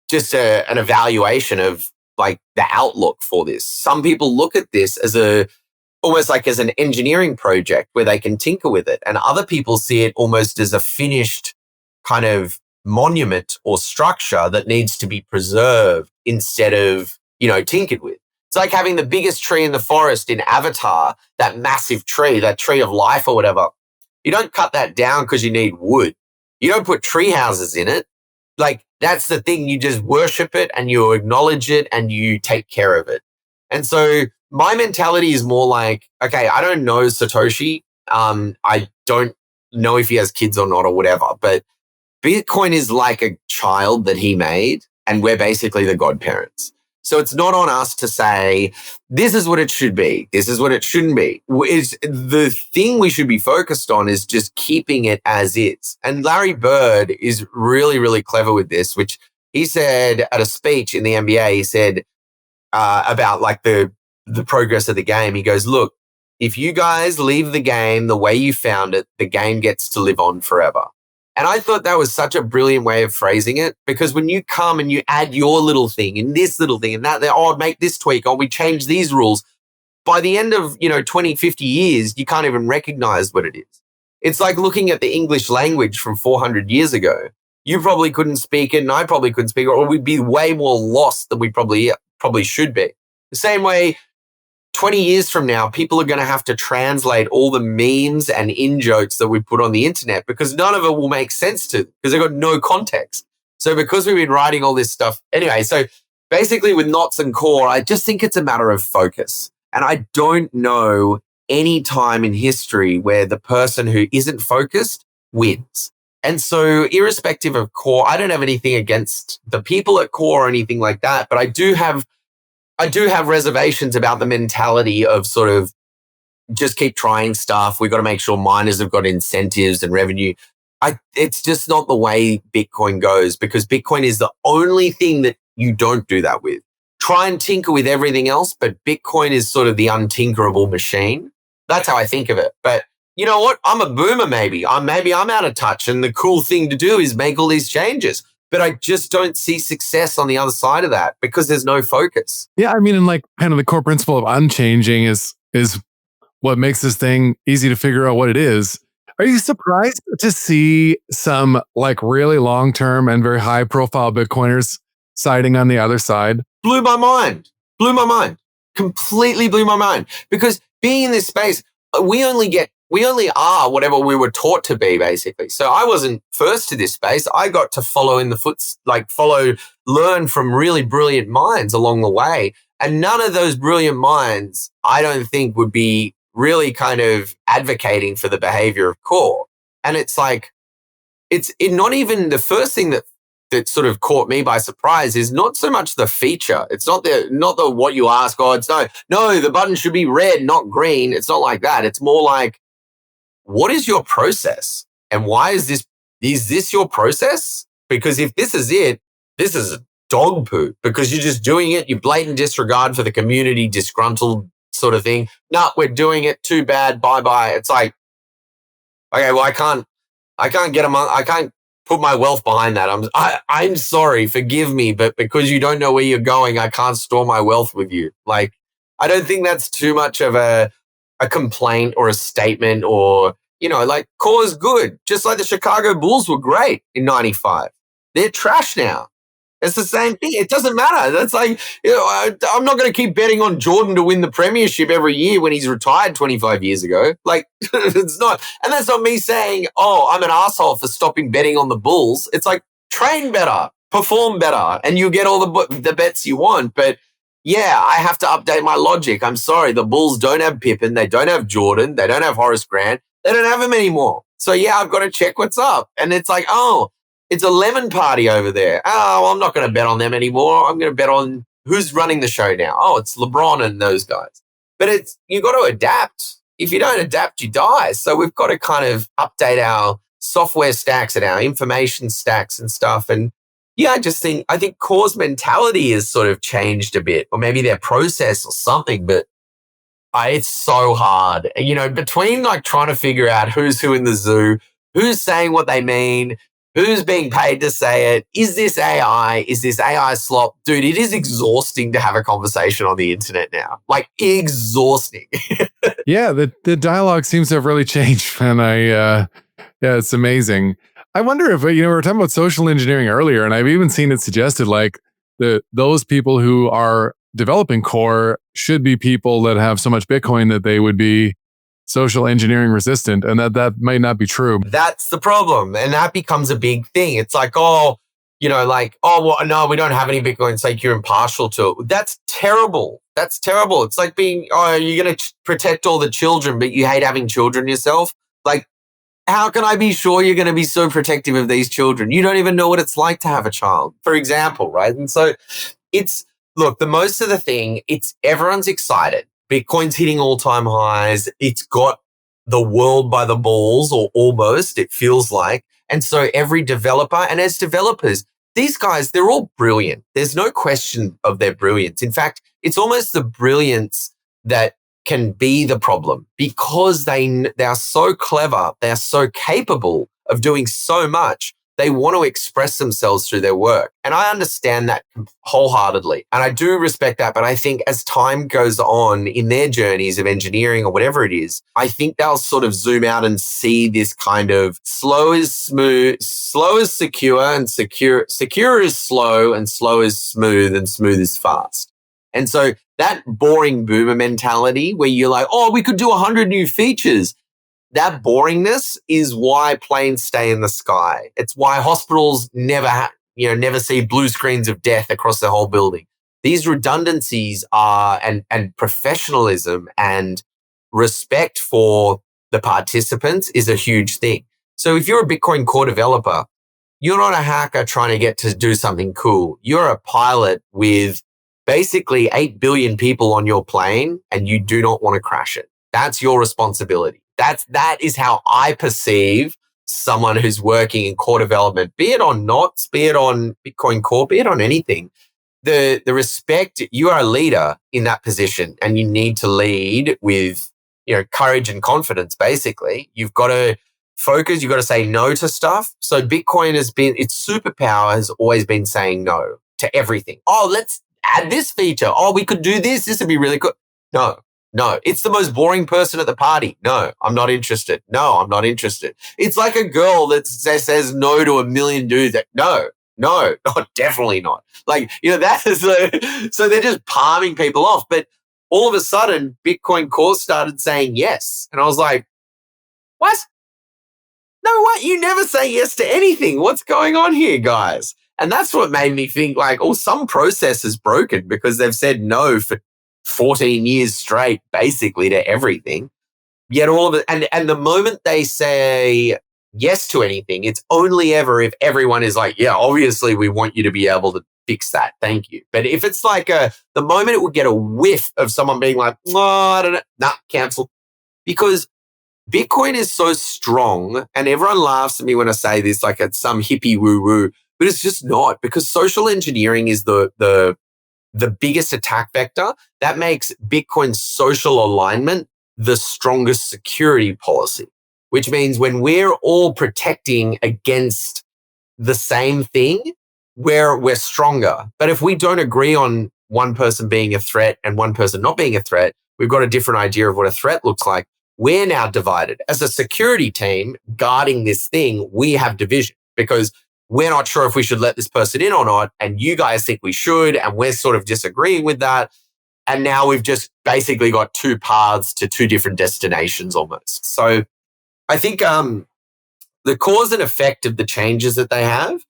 just an evaluation of like the outlook for this. Some people look at this as almost like as an engineering project where they can tinker with it. And other people see it almost as a finished kind of monument or structure that needs to be preserved instead of, tinkered with. It's like having the biggest tree in the forest in Avatar, that massive tree, that tree of life or whatever. You don't cut that down because you need wood. You don't put tree houses in it. Like, that's the thing. You just worship it and you acknowledge it and you take care of it. And so my mentality is more like, okay, I don't know Satoshi. I don't know if he has kids or not or whatever, but Bitcoin is like a child that he made, and we're basically the godparents. So it's not on us to say, this is what it should be. This is what it shouldn't be. The thing we should be focused on is just keeping it as is. And Larry Bird is really, really clever with this, which he said at a speech in the NBA, he said about like the progress of the game. He goes, look, if you guys leave the game the way you found it, the game gets to live on forever. And I thought that was such a brilliant way of phrasing it, because when you come and you add your little thing and this little thing and that, make this tweak, we change these rules. By the end of, 20, 50 years, you can't even recognize what it is. It's like looking at the English language from 400 years ago. You probably couldn't speak it and I probably couldn't speak it, or we'd be way more lost than we probably should be. The same way, 20 years from now, people are going to have to translate all the memes and in-jokes that we put on the internet, because none of it will make sense to them because they've got no context. So because we've been writing all this stuff anyway, so basically with Knots and Core, I just think it's a matter of focus. And I don't know any time in history where the person who isn't focused wins. And so irrespective of Core, I don't have anything against the people at Core or anything like that, but I do have reservations about the mentality of sort of just keep trying stuff. We've got to make sure miners have got incentives and revenue. It's just not the way Bitcoin goes, because Bitcoin is the only thing that you don't do that with. Try and tinker with everything else, but Bitcoin is sort of the untinkerable machine. That's how I think of it. But you know what? I'm a boomer maybe. I'm out of touch, and the cool thing to do is make all these changes. But I just don't see success on the other side of that because there's no focus. Yeah, I mean, and like kind of the core principle of unchanging is what makes this thing easy to figure out what it is. Are you surprised to see some like really long-term and very high-profile Bitcoiners siding on the other side? Blew my mind. Completely blew my mind. Because being in this space, we only are whatever we were taught to be, basically. So I wasn't first to this space. I got to follow in the learn from really brilliant minds along the way. And none of those brilliant minds, I don't think, would be really kind of advocating for the behavior of Core. And it's like, it's not even the first thing that sort of caught me by surprise is not so much the feature. It's not the what you ask. Oh, it's no, the button should be red, not green. It's not like that. It's more like, what is your process? And why is this your process? Because if this is it, this is dog poo, because you're just doing it. You blatant disregard for the community, disgruntled sort of thing. No, we're doing it. Too bad. Bye. It's like, okay, well, I can't put my wealth behind that. I'm sorry, forgive me, but because you don't know where you're going, I can't store my wealth with you. Like, I don't think that's too much of a complaint or a statement, or, like, Core is good. Just like the Chicago Bulls were great in 95. They're trash now. It's the same thing. It doesn't matter. That's like, I'm not going to keep betting on Jordan to win the premiership every year when he's retired 25 years ago. Like, it's not. And that's not me saying, oh, I'm an asshole for stopping betting on the Bulls. It's like, train better, perform better, and you get all the bets you want. But yeah, I have to update my logic. I'm sorry. The Bulls don't have Pippen. They don't have Jordan. They don't have Horace Grant. They don't have him anymore. So yeah, I've got to check what's up. And it's like, oh, it's a lemon party over there. Oh, well, I'm not going to bet on them anymore. I'm going to bet on who's running the show now. Oh, it's LeBron and those guys. But you got to adapt. If you don't adapt, you die. So we've got to kind of update our software stacks and our information stacks and stuff. And yeah, I think Core's mentality has sort of changed a bit, or maybe their process or something. But it's so hard, between like trying to figure out who's who in the zoo, who's saying what they mean, who's being paid to say it? Is this AI? Is this AI slop? Dude, it is exhausting to have a conversation on the internet now. Like, exhausting. Yeah, the dialogue seems to have really changed. And yeah, it's amazing. I wonder if, we were talking about social engineering earlier, and I've even seen it suggested like those people who are developing core should be people that have so much Bitcoin that they would be social engineering resistant, and that might not be true. That's the problem. And that becomes a big thing. It's like, well, no, we don't have any Bitcoin. It's like you're impartial to it. That's terrible. That's terrible. It's like being, you're going to protect all the children, but you hate having children yourself. Like, how can I be sure you're going to be so protective of these children? You don't even know what it's like to have a child, for example, right? And so the most of the thing, everyone's excited. Bitcoin's hitting all-time highs. It's got the world by the balls, or almost, it feels like. And so every developer, and as developers, these guys, they're all brilliant. There's no question of their brilliance. In fact, it's almost the brilliance that can be the problem, because they are so clever, they are so capable of doing so much. They want to express themselves through their work. And I understand that wholeheartedly. And I do respect that. But I think as time goes on in their journeys of engineering or whatever it is, I think they'll sort of zoom out and see this kind of slow is smooth, slow is secure, and secure is slow, and slow is smooth, and smooth is fast. And so that boring boomer mentality where you're like, we could do 100 new features. That boringness is why planes stay in the sky. It's why hospitals never see blue screens of death across the whole building. These redundancies are, and professionalism and respect for the participants is a huge thing. So if you're a Bitcoin core developer, you're not a hacker trying to get to do something cool. You're a pilot with basically 8 billion people on your plane, and you do not want to crash it. That's your responsibility. That is how I perceive someone who's working in core development, be it on Knots, be it on Bitcoin Core, be it on anything. The respect, you are a leader in that position, and you need to lead with, courage and confidence, basically. You've got to focus, you've got to say no to stuff. So Bitcoin its superpower has always been saying no to everything. Let's add this feature. We could do this. This would be really good. No, it's the most boring person at the party. No, I'm not interested. No, I'm not interested. It's like a girl that says no to a million dudes. No, definitely not. Like, that is so they're just palming people off. But all of a sudden, Bitcoin Core started saying yes. And I was like, what? No, what? You never say yes to anything. What's going on here, guys? And that's what made me think like, some process is broken, because they've said no for 14 years straight, basically, to everything. Yet all of it, and the moment they say yes to anything, it's only ever if everyone is like, yeah, obviously we want you to be able to fix that. Thank you. But if it's like the moment it would get a whiff of someone being like, I don't know, cancel. Because Bitcoin is so strong, and everyone laughs at me when I say this, like it's some hippie woo-woo, but it's just not, because social engineering is the biggest attack vector that makes Bitcoin's social alignment the strongest security policy, which means when we're all protecting against the same thing, we're stronger. But if we don't agree on one person being a threat and one person not being a threat, we've got a different idea of what a threat looks like. We're now divided. As a security team guarding this thing, we have division, because we're not sure if we should let this person in or not, and you guys think we should, and we're sort of disagreeing with that. And now we've just basically got two paths to two different destinations almost. So I think the cause and effect of the changes that they have,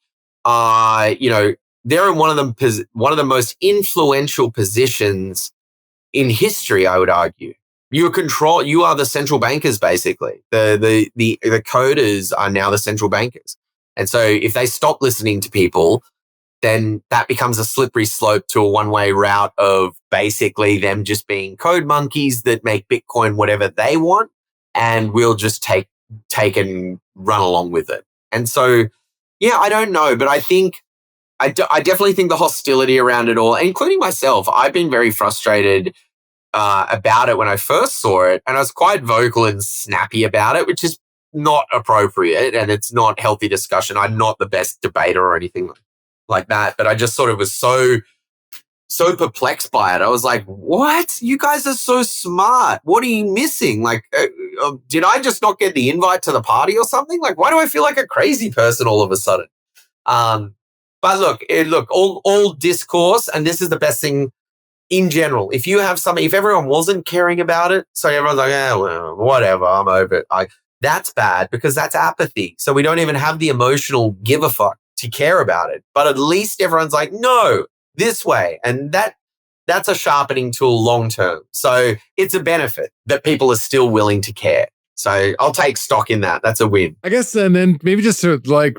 they're in one of the most influential positions in history, I would argue. You are the central bankers, basically. The coders are now the central bankers. And so if they stop listening to people, then that becomes a slippery slope to a one-way route of basically them just being code monkeys that make Bitcoin whatever they want, and we'll just take and run along with it. And so, yeah, I don't know, but I think I definitely think the hostility around it all, including myself, I've been very frustrated about it when I first saw it, and I was quite vocal and snappy about it, which is not appropriate, and it's not healthy discussion. I'm not the best debater or anything like that, but I just sort of was so so perplexed by it. I was like, what? You guys are so smart. What are you missing? Like, did I just not get the invite to the party or something? Like, why do I feel like a crazy person all of a sudden? But look, all discourse, and this is the best thing in general. If you have something, if everyone wasn't caring about it, so everyone's like, well, whatever, I'm over it. That's bad because that's apathy. So we don't even have the emotional give a fuck to care about it. But at least everyone's like, no, this way. And that's a sharpening tool long term. So it's a benefit that people are still willing to care. So I'll take stock in that. That's a win. I guess, and then maybe just to like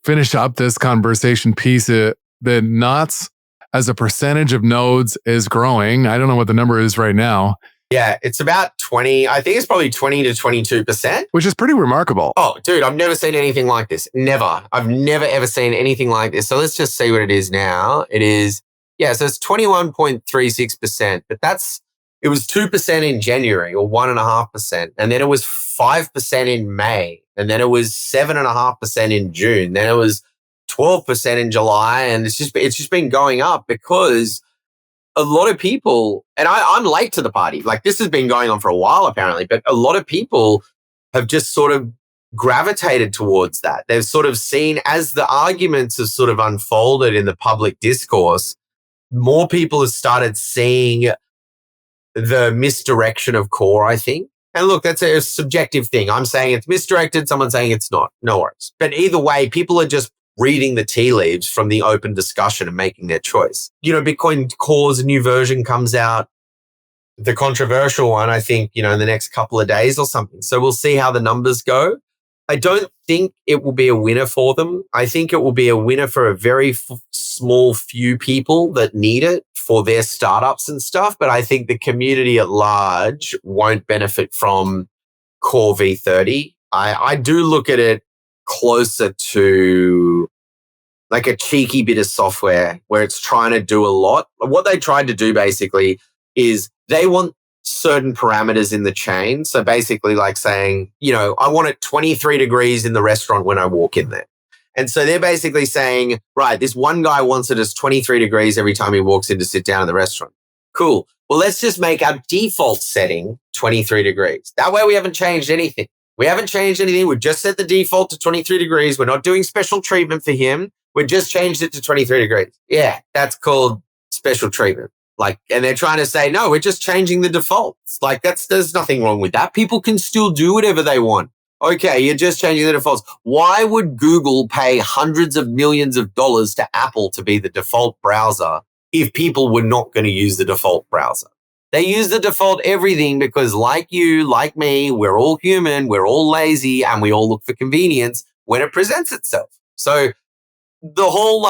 finish up this conversation piece, the knots as a percentage of nodes is growing. I don't know what the number is right now. Yeah, it's about 20. I think it's probably 20 to 22%. Which is pretty remarkable. Oh, dude, I've never seen anything like this. Never. I've never, ever seen anything like this. So let's just see what it is now. It is, yeah, so it's 21.36%, but it was 2% in January or 1.5%. And then it was 5% in May. And then it was 7.5% in June. Then it was 12% in July. And it's just been going up because a lot of people, and I'm late to the party. Like this has been going on for a while apparently, but a lot of people have just sort of gravitated towards that. They've sort of seen as the arguments have sort of unfolded in the public discourse, more people have started seeing the misdirection of core, I think. And look, that's a subjective thing. I'm saying it's misdirected. Someone's saying it's not. No worries. But either way, people are just reading the tea leaves from the open discussion and making their choice. You know, Bitcoin Core's new version comes out, the controversial one, I think, in the next couple of days or something. So we'll see how the numbers go. I don't think it will be a winner for them. I think it will be a winner for a very small few people that need it for their startups and stuff. But I think the community at large won't benefit from Core V30. I do look at it closer to like a cheeky bit of software where it's trying to do a lot. What they tried to do basically is they want certain parameters in the chain. So basically like saying, I want it 23 degrees in the restaurant when I walk in there. And so they're basically saying, right, this one guy wants it as 23 degrees every time he walks in to sit down in the restaurant. Cool. Well, let's just make our default setting 23 degrees. That way we haven't changed anything. We've just set the default to 23 degrees. We're not doing special treatment for him. We just changed it to 23 degrees. Yeah, that's called special treatment. And they're trying to say, no, we're just changing the defaults. There's nothing wrong with that. People can still do whatever they want. Okay, you're just changing the defaults. Why would Google pay hundreds of millions of dollars to Apple to be the default browser if people were not going to use the default browser? They use the default everything because like you, like me, we're all human, we're all lazy, and we all look for convenience when it presents itself. So the whole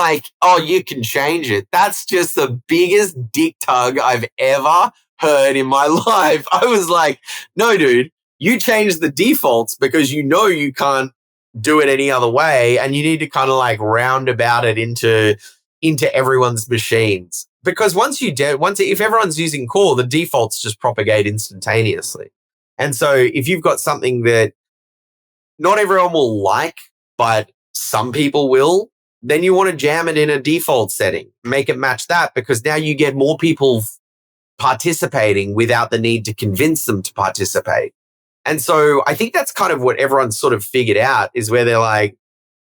you can change it, that's just the biggest dick tug I've ever heard in my life. I was like, no, dude, you change the defaults because you can't do it any other way, and you need to kind of round about it into everyone's machines. Because if everyone's using Core, the defaults just propagate instantaneously. And so if you've got something that not everyone will like, but some people will, then you want to jam it in a default setting, make it match that, because now you get more people participating without the need to convince them to participate. And so I think that's kind of what everyone's sort of figured out, is where they're like,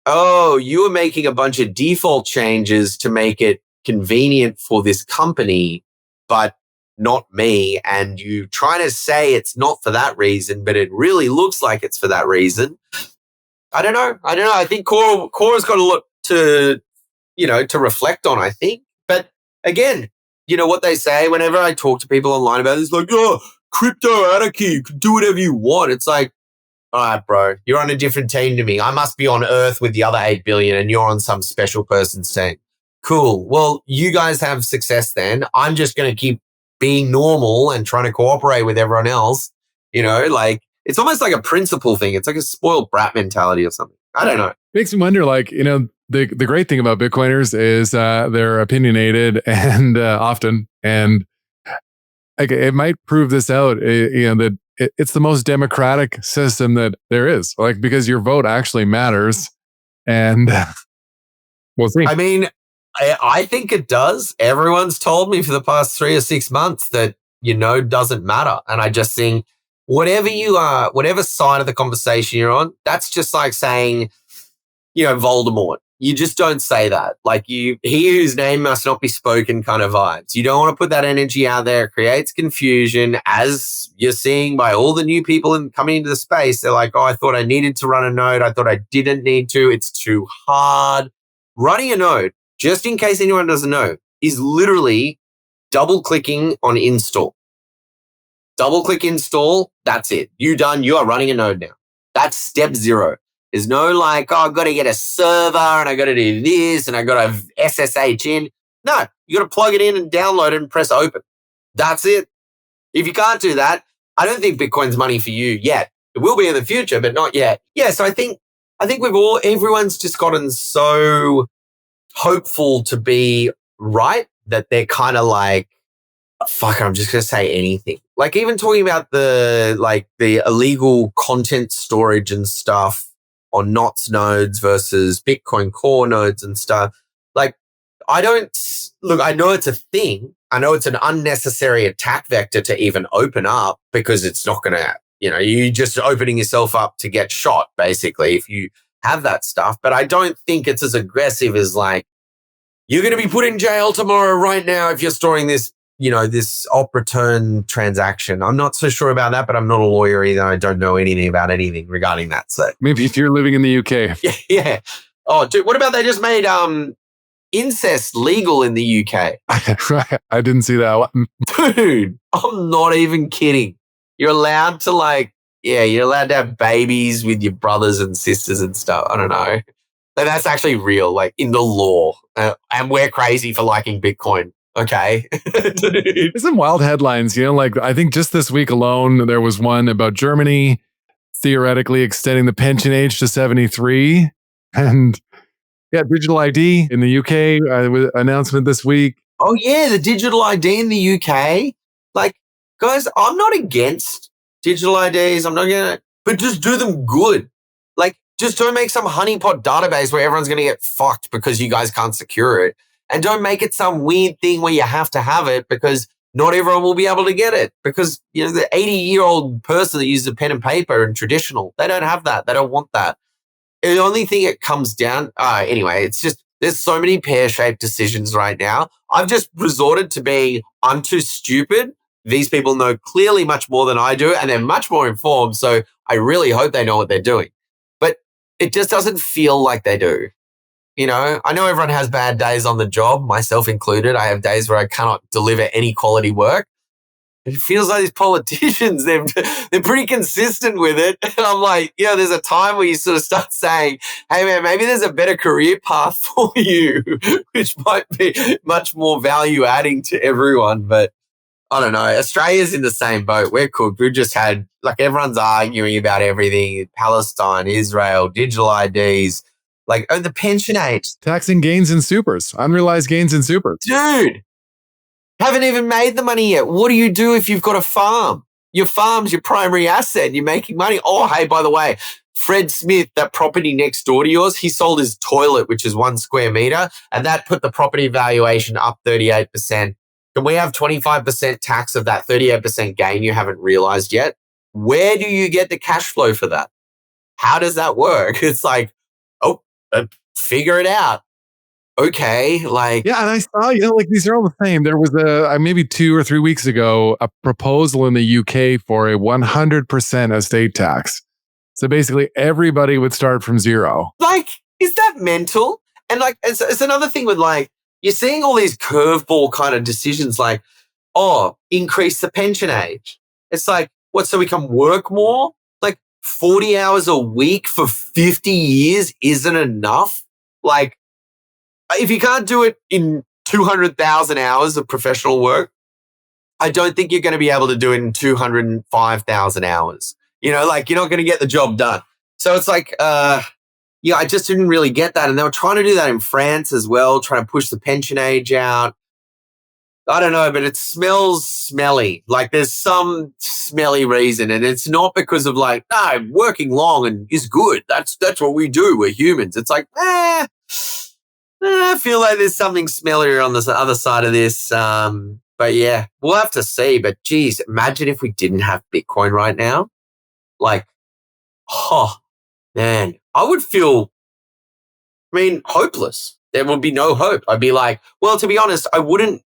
oh, you are making a bunch of default changes to make it convenient for this company, but not me. And you trying to say it's not for that reason, but it really looks like it's for that reason. I don't know. I think Core's got a lot to reflect on, I think. But again, what they say whenever I talk to people online about this, crypto anarchy, you can do whatever you want. It's like, all right, bro, you're on a different team to me. I must be on Earth with the other 8 billion and you're on some special person's team. Cool. Well, you guys have success then. I'm just going to keep being normal and trying to cooperate with everyone else. It's almost like a principle thing. It's like a spoiled brat mentality or something. I don't know. Makes me wonder, the great thing about Bitcoiners is they're opinionated and often, and it might prove this out, that it's the most democratic system that there is, because your vote actually matters. And we'll see. I mean, I think it does. Everyone's told me for the past 3 or 6 months that doesn't matter. And I just think whatever you are, whatever side of the conversation you're on, that's just like saying, Voldemort. You just don't say that. Like he whose name must not be spoken kind of vibes. You don't want to put that energy out there. It creates confusion, as you're seeing by all the new people coming into the space. They're like, oh, I thought I needed to run a node. I thought I didn't need to. It's too hard. Running a node, just in case anyone doesn't know, is literally double clicking on install. Double click install. That's it. You done. You are running a node now. That's step 0. There's no like, oh, I've got to get a server and I got to do this and I got to SSH in. No, you got to plug it in and download it and press open. That's it. If you can't do that, I don't think Bitcoin's money for you yet. It will be in the future, but not yet. Yeah, so I think everyone's just gotten so hopeful to be right that they're kind of like, fuck, I'm just going to say anything. Like even talking about the illegal content storage and stuff on NOTS nodes versus Bitcoin Core nodes and stuff. Like, I know it's a thing. I know it's an unnecessary attack vector to even open up because it's not going to, you're just opening yourself up to get shot, basically, if you have that stuff. But I don't think it's as aggressive as like, you're going to be put in jail tomorrow right now if you're storing this, this op return transaction. I'm not so sure about that, but I'm not a lawyer either. I don't know anything about anything regarding that. So maybe if you're living in the UK. Yeah. Oh, dude, what about they just made incest legal in the UK? I didn't see that one. Dude, I'm not even kidding. You're allowed to you're allowed to have babies with your brothers and sisters and stuff. I don't know. But that's actually real, like in the law. And we're crazy for liking Bitcoin. Okay. There's some wild headlines, like I think just this week alone, there was one about Germany theoretically extending the pension age to 73. And digital ID in the UK, announcement this week. Oh yeah, the digital ID in the UK. Like, guys, I'm not against digital IDs. I'm not gonna, but just do them good. Like, just don't make some honeypot database where everyone's gonna get fucked because you guys can't secure it. And don't make it some weird thing where you have to have it because not everyone will be able to get it. Because, the 80-year-old person that uses a pen and paper and traditional, they don't have that. They don't want that. The only thing it comes down, anyway, it's just, there's so many pear-shaped decisions right now. I've just resorted to being, I'm too stupid. These people know clearly much more than I do, and they're much more informed. So I really hope they know what they're doing. But it just doesn't feel like they do. I know everyone has bad days on the job, myself included. I have days where I cannot deliver any quality work. It feels like these politicians, they're pretty consistent with it. And I'm like, there's a time where you sort of start saying, hey man, maybe there's a better career path for you, which might be much more value adding to everyone. But I don't know. Australia's in the same boat. We're cooked. We've just had, everyone's arguing about everything. Palestine, Israel, digital IDs. The pension age. Taxing gains in supers, unrealized gains in supers. Dude, haven't even made the money yet. What do you do if you've got a farm? Your farm's your primary asset. You're making money. Oh, hey, by the way, Fred Smith, that property next door to yours, he sold his toilet, which is 1 square meter, and that put the property valuation up 38%. Can we have 25% tax of that 38% gain you haven't realized yet? Where do you get the cash flow for that? How does that work? It's like, figure it out. Okay, and I saw, these are all the same. There was maybe 2 or 3 weeks ago, a proposal in the UK for a 100% estate tax. So basically everybody would start from zero. Is that mental? And it's another thing with you're seeing all these curveball kind of decisions increase the pension age. It's like, what, so we can work more? 40 hours a week for 50 years isn't enough. If you can't do it in 200,000 hours of professional work, I don't think you're going to be able to do it in 205,000 hours. You're not going to get the job done. So it's I just didn't really get that. And they were trying to do that in France as well, trying to push the pension age out. I don't know, but it smells smelly. There's some smelly reason, and it's not because of working long and is good. That's what we do. We're humans. It's I feel like there's something smellier on the other side of this. But yeah, we'll have to see. But geez, imagine if we didn't have Bitcoin right now. Like, oh man, I would feel, hopeless. There would be no hope. I'd be like, well, to be honest, I wouldn't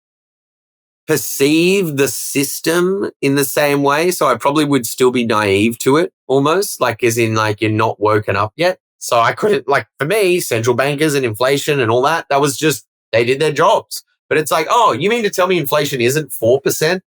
perceive the system in the same way. So I probably would still be naive to it almost, like as in like you're not woken up yet. So I couldn't, like, for me, central bankers and inflation and all that, that was just, they did their jobs. But it's like, oh, you mean to tell me inflation isn't 4%?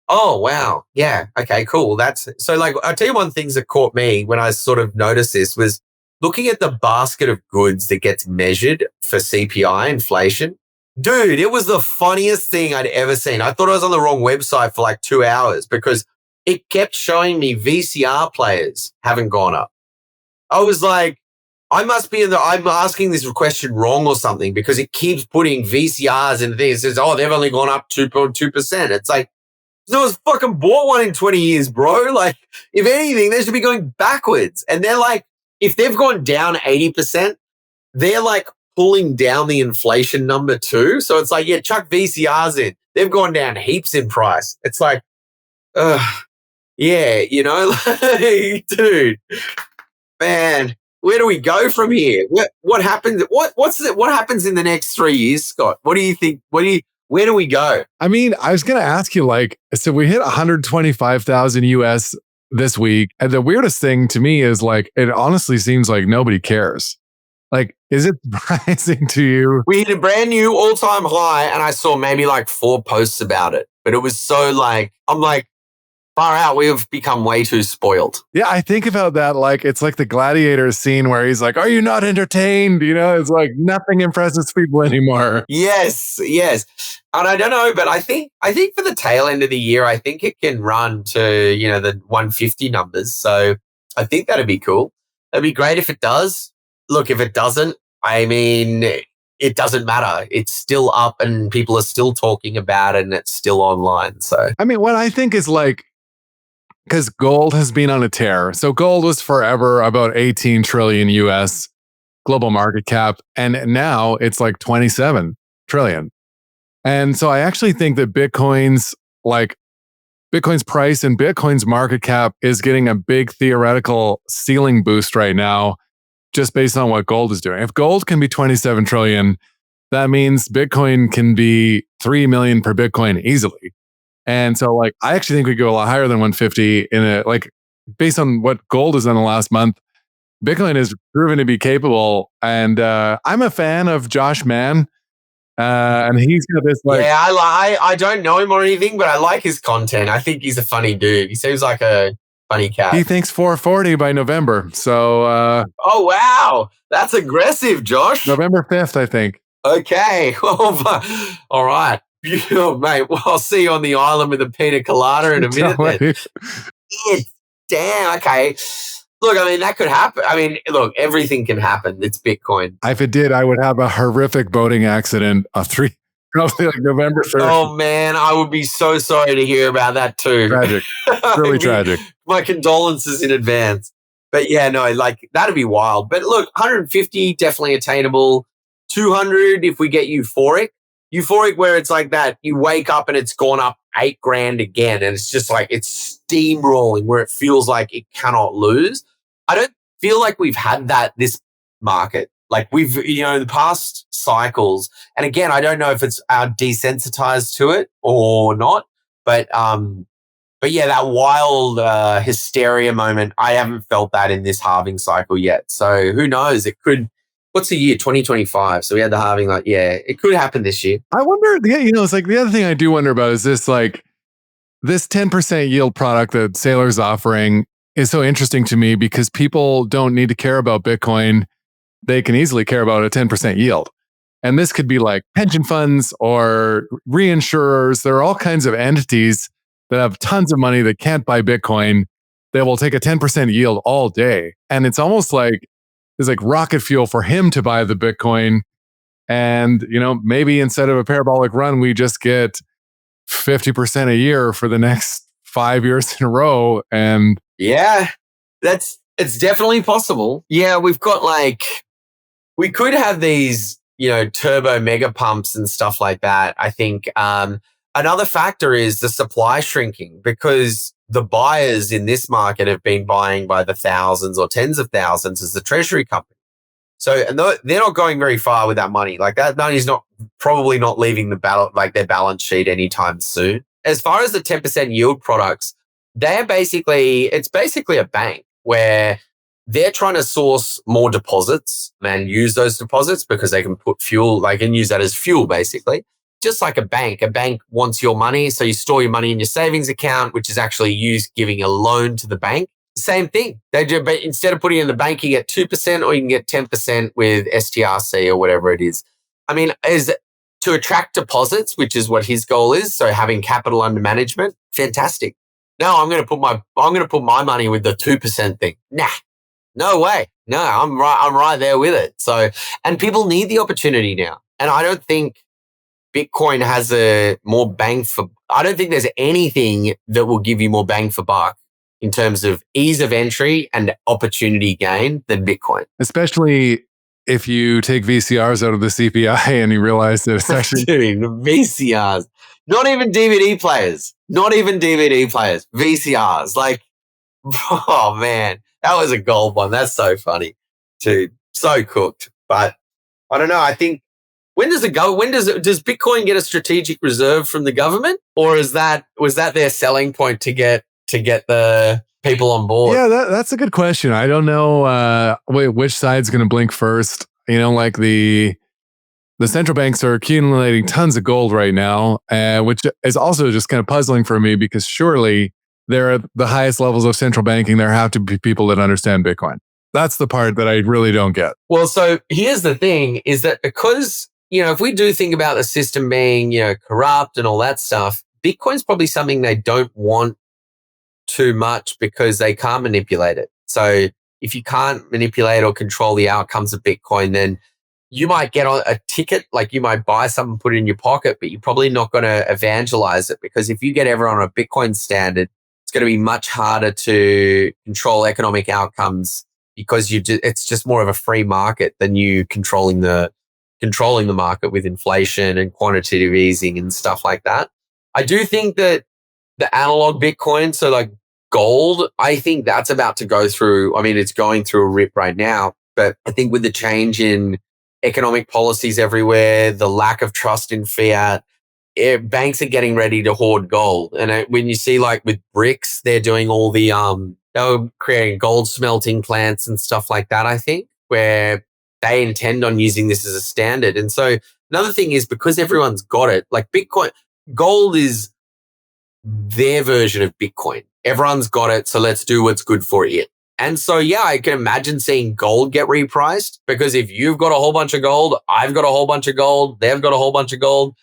Oh, wow. Yeah. Okay, cool. That's so, like, I'll tell you one of the things that caught me when I sort of noticed this was looking at the basket of goods that gets measured for CPI inflation. Dude, it was the funniest thing I'd ever seen. I thought I was on the wrong website for like 2 hours because it kept showing me VCR players haven't gone up. I was like, I'm asking this question wrong or something because it keeps putting VCRs in things. It says, oh, they've only gone up 2.2%. It's like, no one's fucking bought one in 20 years, bro. Like, if anything, they should be going backwards. And they're like, if they've gone down 80%, they're like pulling down the inflation number too. So it's like, yeah, chuck VCRs in. They've gone down heaps in price. It's like, yeah, like, dude, man, where do we go from here? What happens? What happens in the next 3 years, Scott? What do you think? Where do we go? I was going to ask you, like, so we hit 125,000 US this week. And the weirdest thing to me is, like, it honestly seems like nobody cares. Like, is it surprising to you? We hit a brand new all-time high and I saw maybe like 4 posts about it. But it was so like, I'm like, far out, we have become way too spoiled. Yeah, I think about that like it's like the Gladiator scene where he's like, are you not entertained? It's like nothing impresses people anymore. Yes. And I don't know, but I think for the tail end of the year, I think it can run to, the 150 numbers. So I think that'd be cool. It'd be great if it does. Look, if it doesn't, it doesn't matter. It's still up and people are still talking about it and it's still online. So, what I think is like, because gold has been on a tear. So gold was forever about 18 trillion US global market cap. And now it's like 27 trillion. And so I actually think that Bitcoin's price and Bitcoin's market cap is getting a big theoretical ceiling boost right now, just based on what gold is doing. If gold can be 27 trillion, that means Bitcoin can be 3 million per Bitcoin easily. And so, like, I actually think we go a lot higher than 150 based on what gold has done the last month. Bitcoin has proven to be capable. And I'm a fan of Josh Mann. And he's got this like, yeah, I don't know him or anything, but I like his content. I think he's a funny dude. He seems like a funny cat. He thinks 440 by November. So, oh wow, that's aggressive, Josh. November 5th, I think. Okay, all right. Mate, well, I'll see you on the island with a pina colada in a minute. Damn, okay. Look, that could happen. Look, everything can happen. It's Bitcoin. If it did, I would have a horrific boating accident probably like November 3rd. Oh, man, I would be so sorry to hear about that too. Tragic. Really tragic. My condolences in advance. But yeah, no, like that'd be wild. But look, 150, definitely attainable. 200 if we get euphoric where it's like that. You wake up and it's gone up $8,000 again. And it's just like, it's steamrolling where it feels like it cannot lose. I don't feel like we've had that this market. Like we've, the past cycles. And again, I don't know if it's desensitized to it or not, but yeah, that wild hysteria moment, I haven't felt that in this halving cycle yet. So who knows? It could. What's the year? 2025. So we had the halving. It could happen this year. I wonder. Yeah, it's like the other thing I do wonder about is this 10% yield product that Saylor's offering is so interesting to me because people don't need to care about Bitcoin. They can easily care about a 10% yield. And this could be like pension funds or reinsurers. There are all kinds of entities that have tons of money that can't buy Bitcoin. They will take a 10% yield all day. And it's almost like it's like rocket fuel for him to buy the Bitcoin. And, maybe instead of a parabolic run, we just get 50% a year for the next 5 years in a row. And yeah, it's definitely possible. Yeah, we've got we could have these, turbo mega pumps and stuff like that. I think another factor is the supply shrinking, because the buyers in this market have been buying by the thousands or tens of thousands as the Treasury company. So, and they're not going very far with that money. Like, that money's probably not leaving their balance sheet anytime soon. As far as the 10% yield products, it's basically a bank where they're trying to source more deposits and use those deposits because they can put fuel, they can use that as fuel, basically. Just like a bank wants your money. So you store your money in your savings account, which is actually giving a loan to the bank. Same thing. They do, but instead of putting it in the bank, you get 2% or you can get 10% with STRC or whatever it is. I mean, is to attract deposits, which is what his goal is. So having capital under management, fantastic. No, I'm going to put my money with the 2% thing. Nah, no way. No, I'm right there with it. So, and people need the opportunity now. And I don't think Bitcoin has I don't think there's anything that will give you more bang for buck in terms of ease of entry and opportunity gain than Bitcoin. Especially if you take VCRs out of the CPI and you realize that it's actually... Dude, VCRs. Not even DVD players. VCRs. Like, oh man, that was a gold one. That's so funny. Dude, so cooked. But I don't know. I think does Bitcoin get a strategic reserve from the government? Or was that their selling point to get the people on board? Yeah, that's a good question. I don't know which side's going to blink first. Like the central banks are accumulating tons of gold right now, which is also just kind of puzzling for me, because surely they're at the highest levels of central banking. There have to be people that understand Bitcoin. That's the part that I really don't get. Well, so here's the thing, is that because, if we do think about the system being, corrupt and all that stuff, Bitcoin's probably something they don't want too much because they can't manipulate it. So if you can't manipulate or control the outcomes of Bitcoin, then you might get on a ticket, like you might buy something, put it in your pocket, but you're probably not going to evangelize it, because if you get everyone on a Bitcoin standard, it's going to be much harder to control economic outcomes, because it's just more of a free market than you controlling the market with inflation and quantitative easing and stuff like that. I do think that the analog Bitcoin, so like gold, I think that's about to go through. I mean, it's going through a rip right now, but I think with the change in economic policies everywhere, the lack of trust in fiat, banks are getting ready to hoard gold. And when you see, like with BRICS, they're doing all the they're creating gold smelting plants and stuff like that, I think, where they intend on using this as a standard. And so another thing is, because everyone's got it, like Bitcoin, gold is their version of Bitcoin. Everyone's got it, so let's do what's good for it. And so, yeah, I can imagine seeing gold get repriced, because if you've got a whole bunch of gold, I've got a whole bunch of gold, they've got a whole bunch of gold,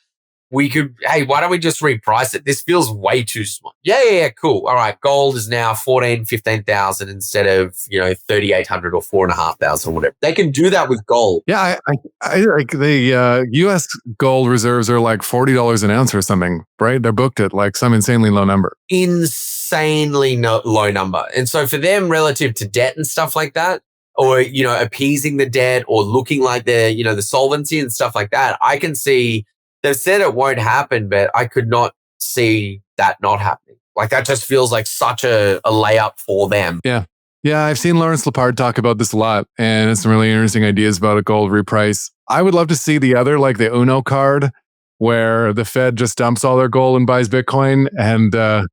hey, why don't we just reprice it? This feels way too small. Yeah, cool. All right, gold is now 15,000 instead of 3,800 or 4,500 or whatever. They can do that with gold. Yeah, I like the U.S. gold reserves are like $40 an ounce or something, right? They're booked at like some insanely low number. Insanely low number. And so for them, relative to debt and stuff like that, or appeasing the debt or looking like the solvency and stuff like that, I can see. They've said it won't happen, but I could not see that not happening. Like, that just feels like such a layup for them. Yeah. I've seen Lawrence Lepard talk about this a lot, and it's some really interesting ideas about a gold reprice. I would love to see the other, like the Uno card, where the Fed just dumps all their gold and buys Bitcoin, and that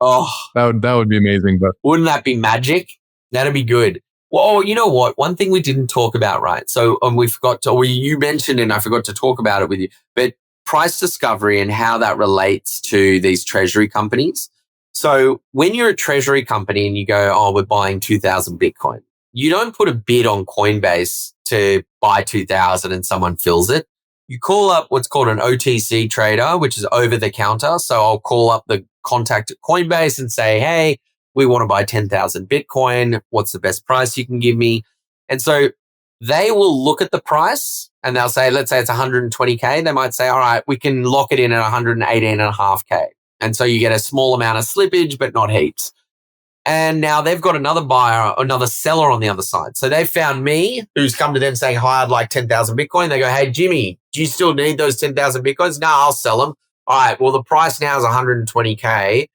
would be amazing. But wouldn't that be magic? That'd be good. Well, you know what? One thing we didn't talk about, right? So we forgot to, or you mentioned it and I forgot to talk about it with you, but price discovery and how that relates to these treasury companies. So when you're a treasury company and you go, we're buying 2,000 Bitcoin, you don't put a bid on Coinbase to buy 2,000 and someone fills it. You call up what's called an OTC trader, which is over the counter. So I'll call up the contact at Coinbase and say, hey, we want to buy 10,000 Bitcoin. What's the best price you can give me? And so they will look at the price and they'll say, let's say it's 120K. They might say, all right, we can lock it in at 118.5K. And so you get a small amount of slippage, but not heaps. And now they've got another buyer, another seller on the other side. So they found me, who's come to them saying, hi, I'd like 10,000 Bitcoin. They go, hey, Jimmy, do you still need those 10,000 Bitcoins? No, I'll sell them. All right, well, the price now is 120K.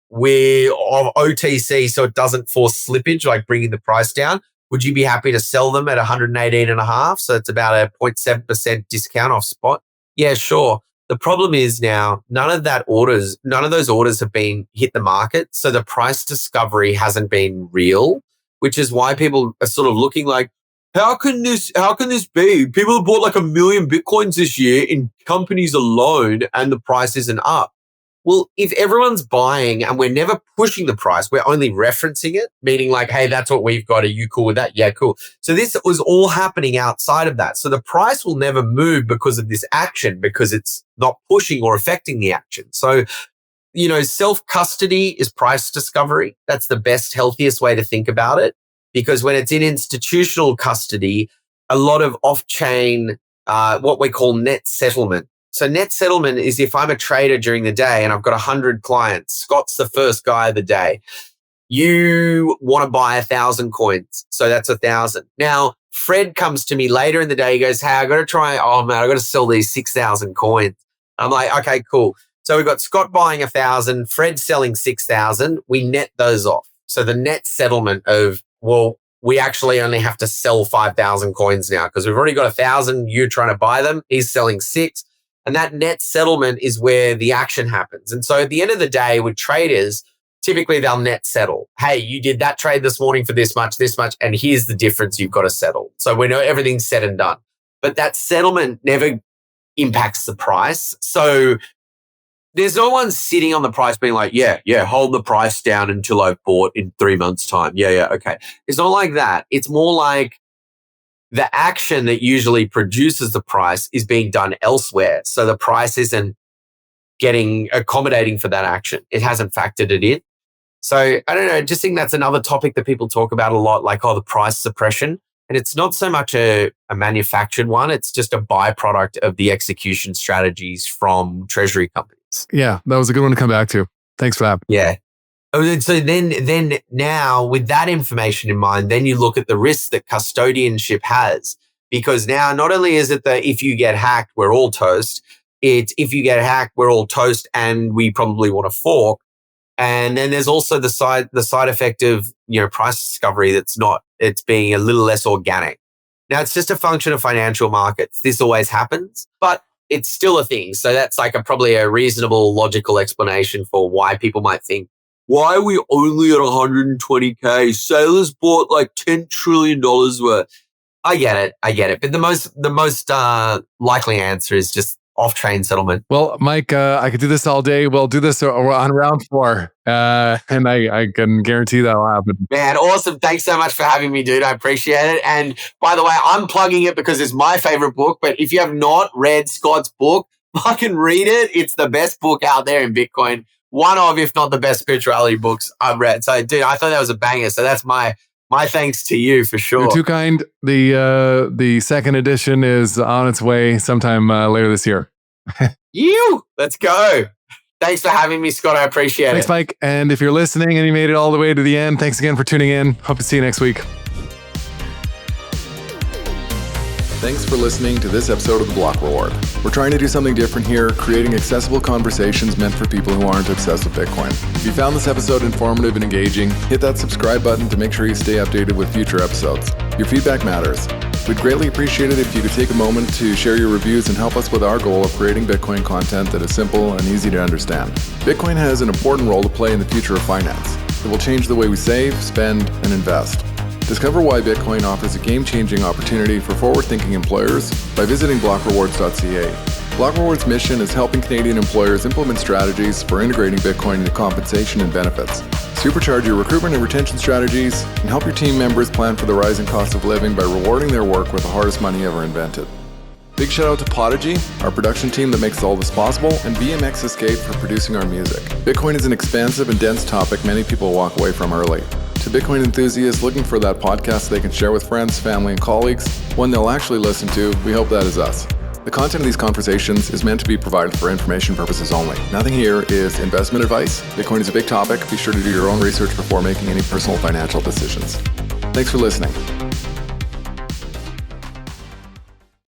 We're of OTC, so it doesn't force slippage, like bringing the price down. Would you be happy to sell them at 118.5? So it's about a 0.7% discount off spot. Yeah, sure. The problem is now none of those orders have been hit the market. So the price discovery hasn't been real, which is why people are sort of looking like, how can this be? People have bought like 1 million Bitcoins this year in companies alone and the price isn't up. Well, if everyone's buying and we're never pushing the price, we're only referencing it, meaning like, hey, that's what we've got. Are you cool with that? Yeah, cool. So this was all happening outside of that. So the price will never move because of this action, because it's not pushing or affecting the action. So, self-custody is price discovery. That's the best, healthiest way to think about it. Because when it's in institutional custody, a lot of off-chain, what we call net settlement. So net settlement is if I'm a trader during the day and I've got 100 clients, Scott's the first guy of the day. You want to buy 1,000 coins. So that's 1,000. Now, Fred comes to me later in the day. He goes, hey, I got to sell these 6,000 coins. I'm like, okay, cool. So we've got Scott buying 1,000, Fred selling 6,000. We net those off. So the net settlement of, well, we actually only have to sell 5,000 coins now because we've already got 1,000. You're trying to buy them. He's selling 6. And that net settlement is where the action happens. And so at the end of the day with traders, typically they'll net settle. Hey, you did that trade this morning for this much, and here's the difference you've got to settle. So we know everything's said and done. But that settlement never impacts the price. So there's no one sitting on the price being like, yeah, hold the price down until I've bought in 3 months' time. Yeah, okay. It's not like that. It's more like the action that usually produces the price is being done elsewhere. So the price isn't accommodating for that action. It hasn't factored it in. So I don't know, I just think that's another topic that people talk about a lot, like, the price suppression. And it's not so much a manufactured one. It's just a byproduct of the execution strategies from treasury companies. Yeah, that was a good one to come back to. Thanks for that. Yeah. So then now with that information in mind, then you look at the risks that custodianship has, because now not only is it that if you get hacked, we're all toast. It's if you get hacked, we're all toast and we probably want to fork. And then there's also the side effect of, price discovery it's being a little less organic. Now it's just a function of financial markets. This always happens, but it's still a thing. So that's like probably a reasonable, logical explanation for why people might think, why are we only at 120K? Saylor's bought like $10 trillion worth. I get it. But the most likely answer is just off-chain settlement. Well, Mike, I could do this all day. We'll do this on round 4. And I can guarantee that'll happen. Man, awesome. Thanks so much for having me, dude. I appreciate it. And by the way, I'm plugging it because it's my favorite book. But if you have not read Scott's book, fucking read it. It's the best book out there in Bitcoin. One of, if not the best spirituality books I've read. So, dude, I thought that was a banger. So that's my thanks to you for sure. You're too kind. The second edition is on its way sometime later this year. Let's go. Thanks for having me, Scott. I appreciate it. Thanks, Mike. And if you're listening and you made it all the way to the end, thanks again for tuning in. Hope to see you next week. Thanks for listening to this episode of The Block Reward. We're trying to do something different here, creating accessible conversations meant for people who aren't obsessed with Bitcoin. If you found this episode informative and engaging, hit that subscribe button to make sure you stay updated with future episodes. Your feedback matters. We'd greatly appreciate it if you could take a moment to share your reviews and help us with our goal of creating Bitcoin content that is simple and easy to understand. Bitcoin has an important role to play in the future of finance. It will change the way we save, spend, and invest. Discover why Bitcoin offers a game-changing opportunity for forward-thinking employers by visiting blockrewards.ca. Block Rewards' mission is helping Canadian employers implement strategies for integrating Bitcoin into compensation and benefits, supercharge your recruitment and retention strategies, and help your team members plan for the rising cost of living by rewarding their work with the hardest money ever invented. Big shout out to Podigy, our production team that makes all this possible, and BMX Escape for producing our music. Bitcoin is an expansive and dense topic many people walk away from early. To Bitcoin enthusiasts looking for that podcast they can share with friends, family, and colleagues, one they'll actually listen to, we hope that is us. The content of these conversations is meant to be provided for information purposes only. Nothing here is investment advice. Bitcoin is a big topic. Be sure to do your own research before making any personal financial decisions. Thanks for listening.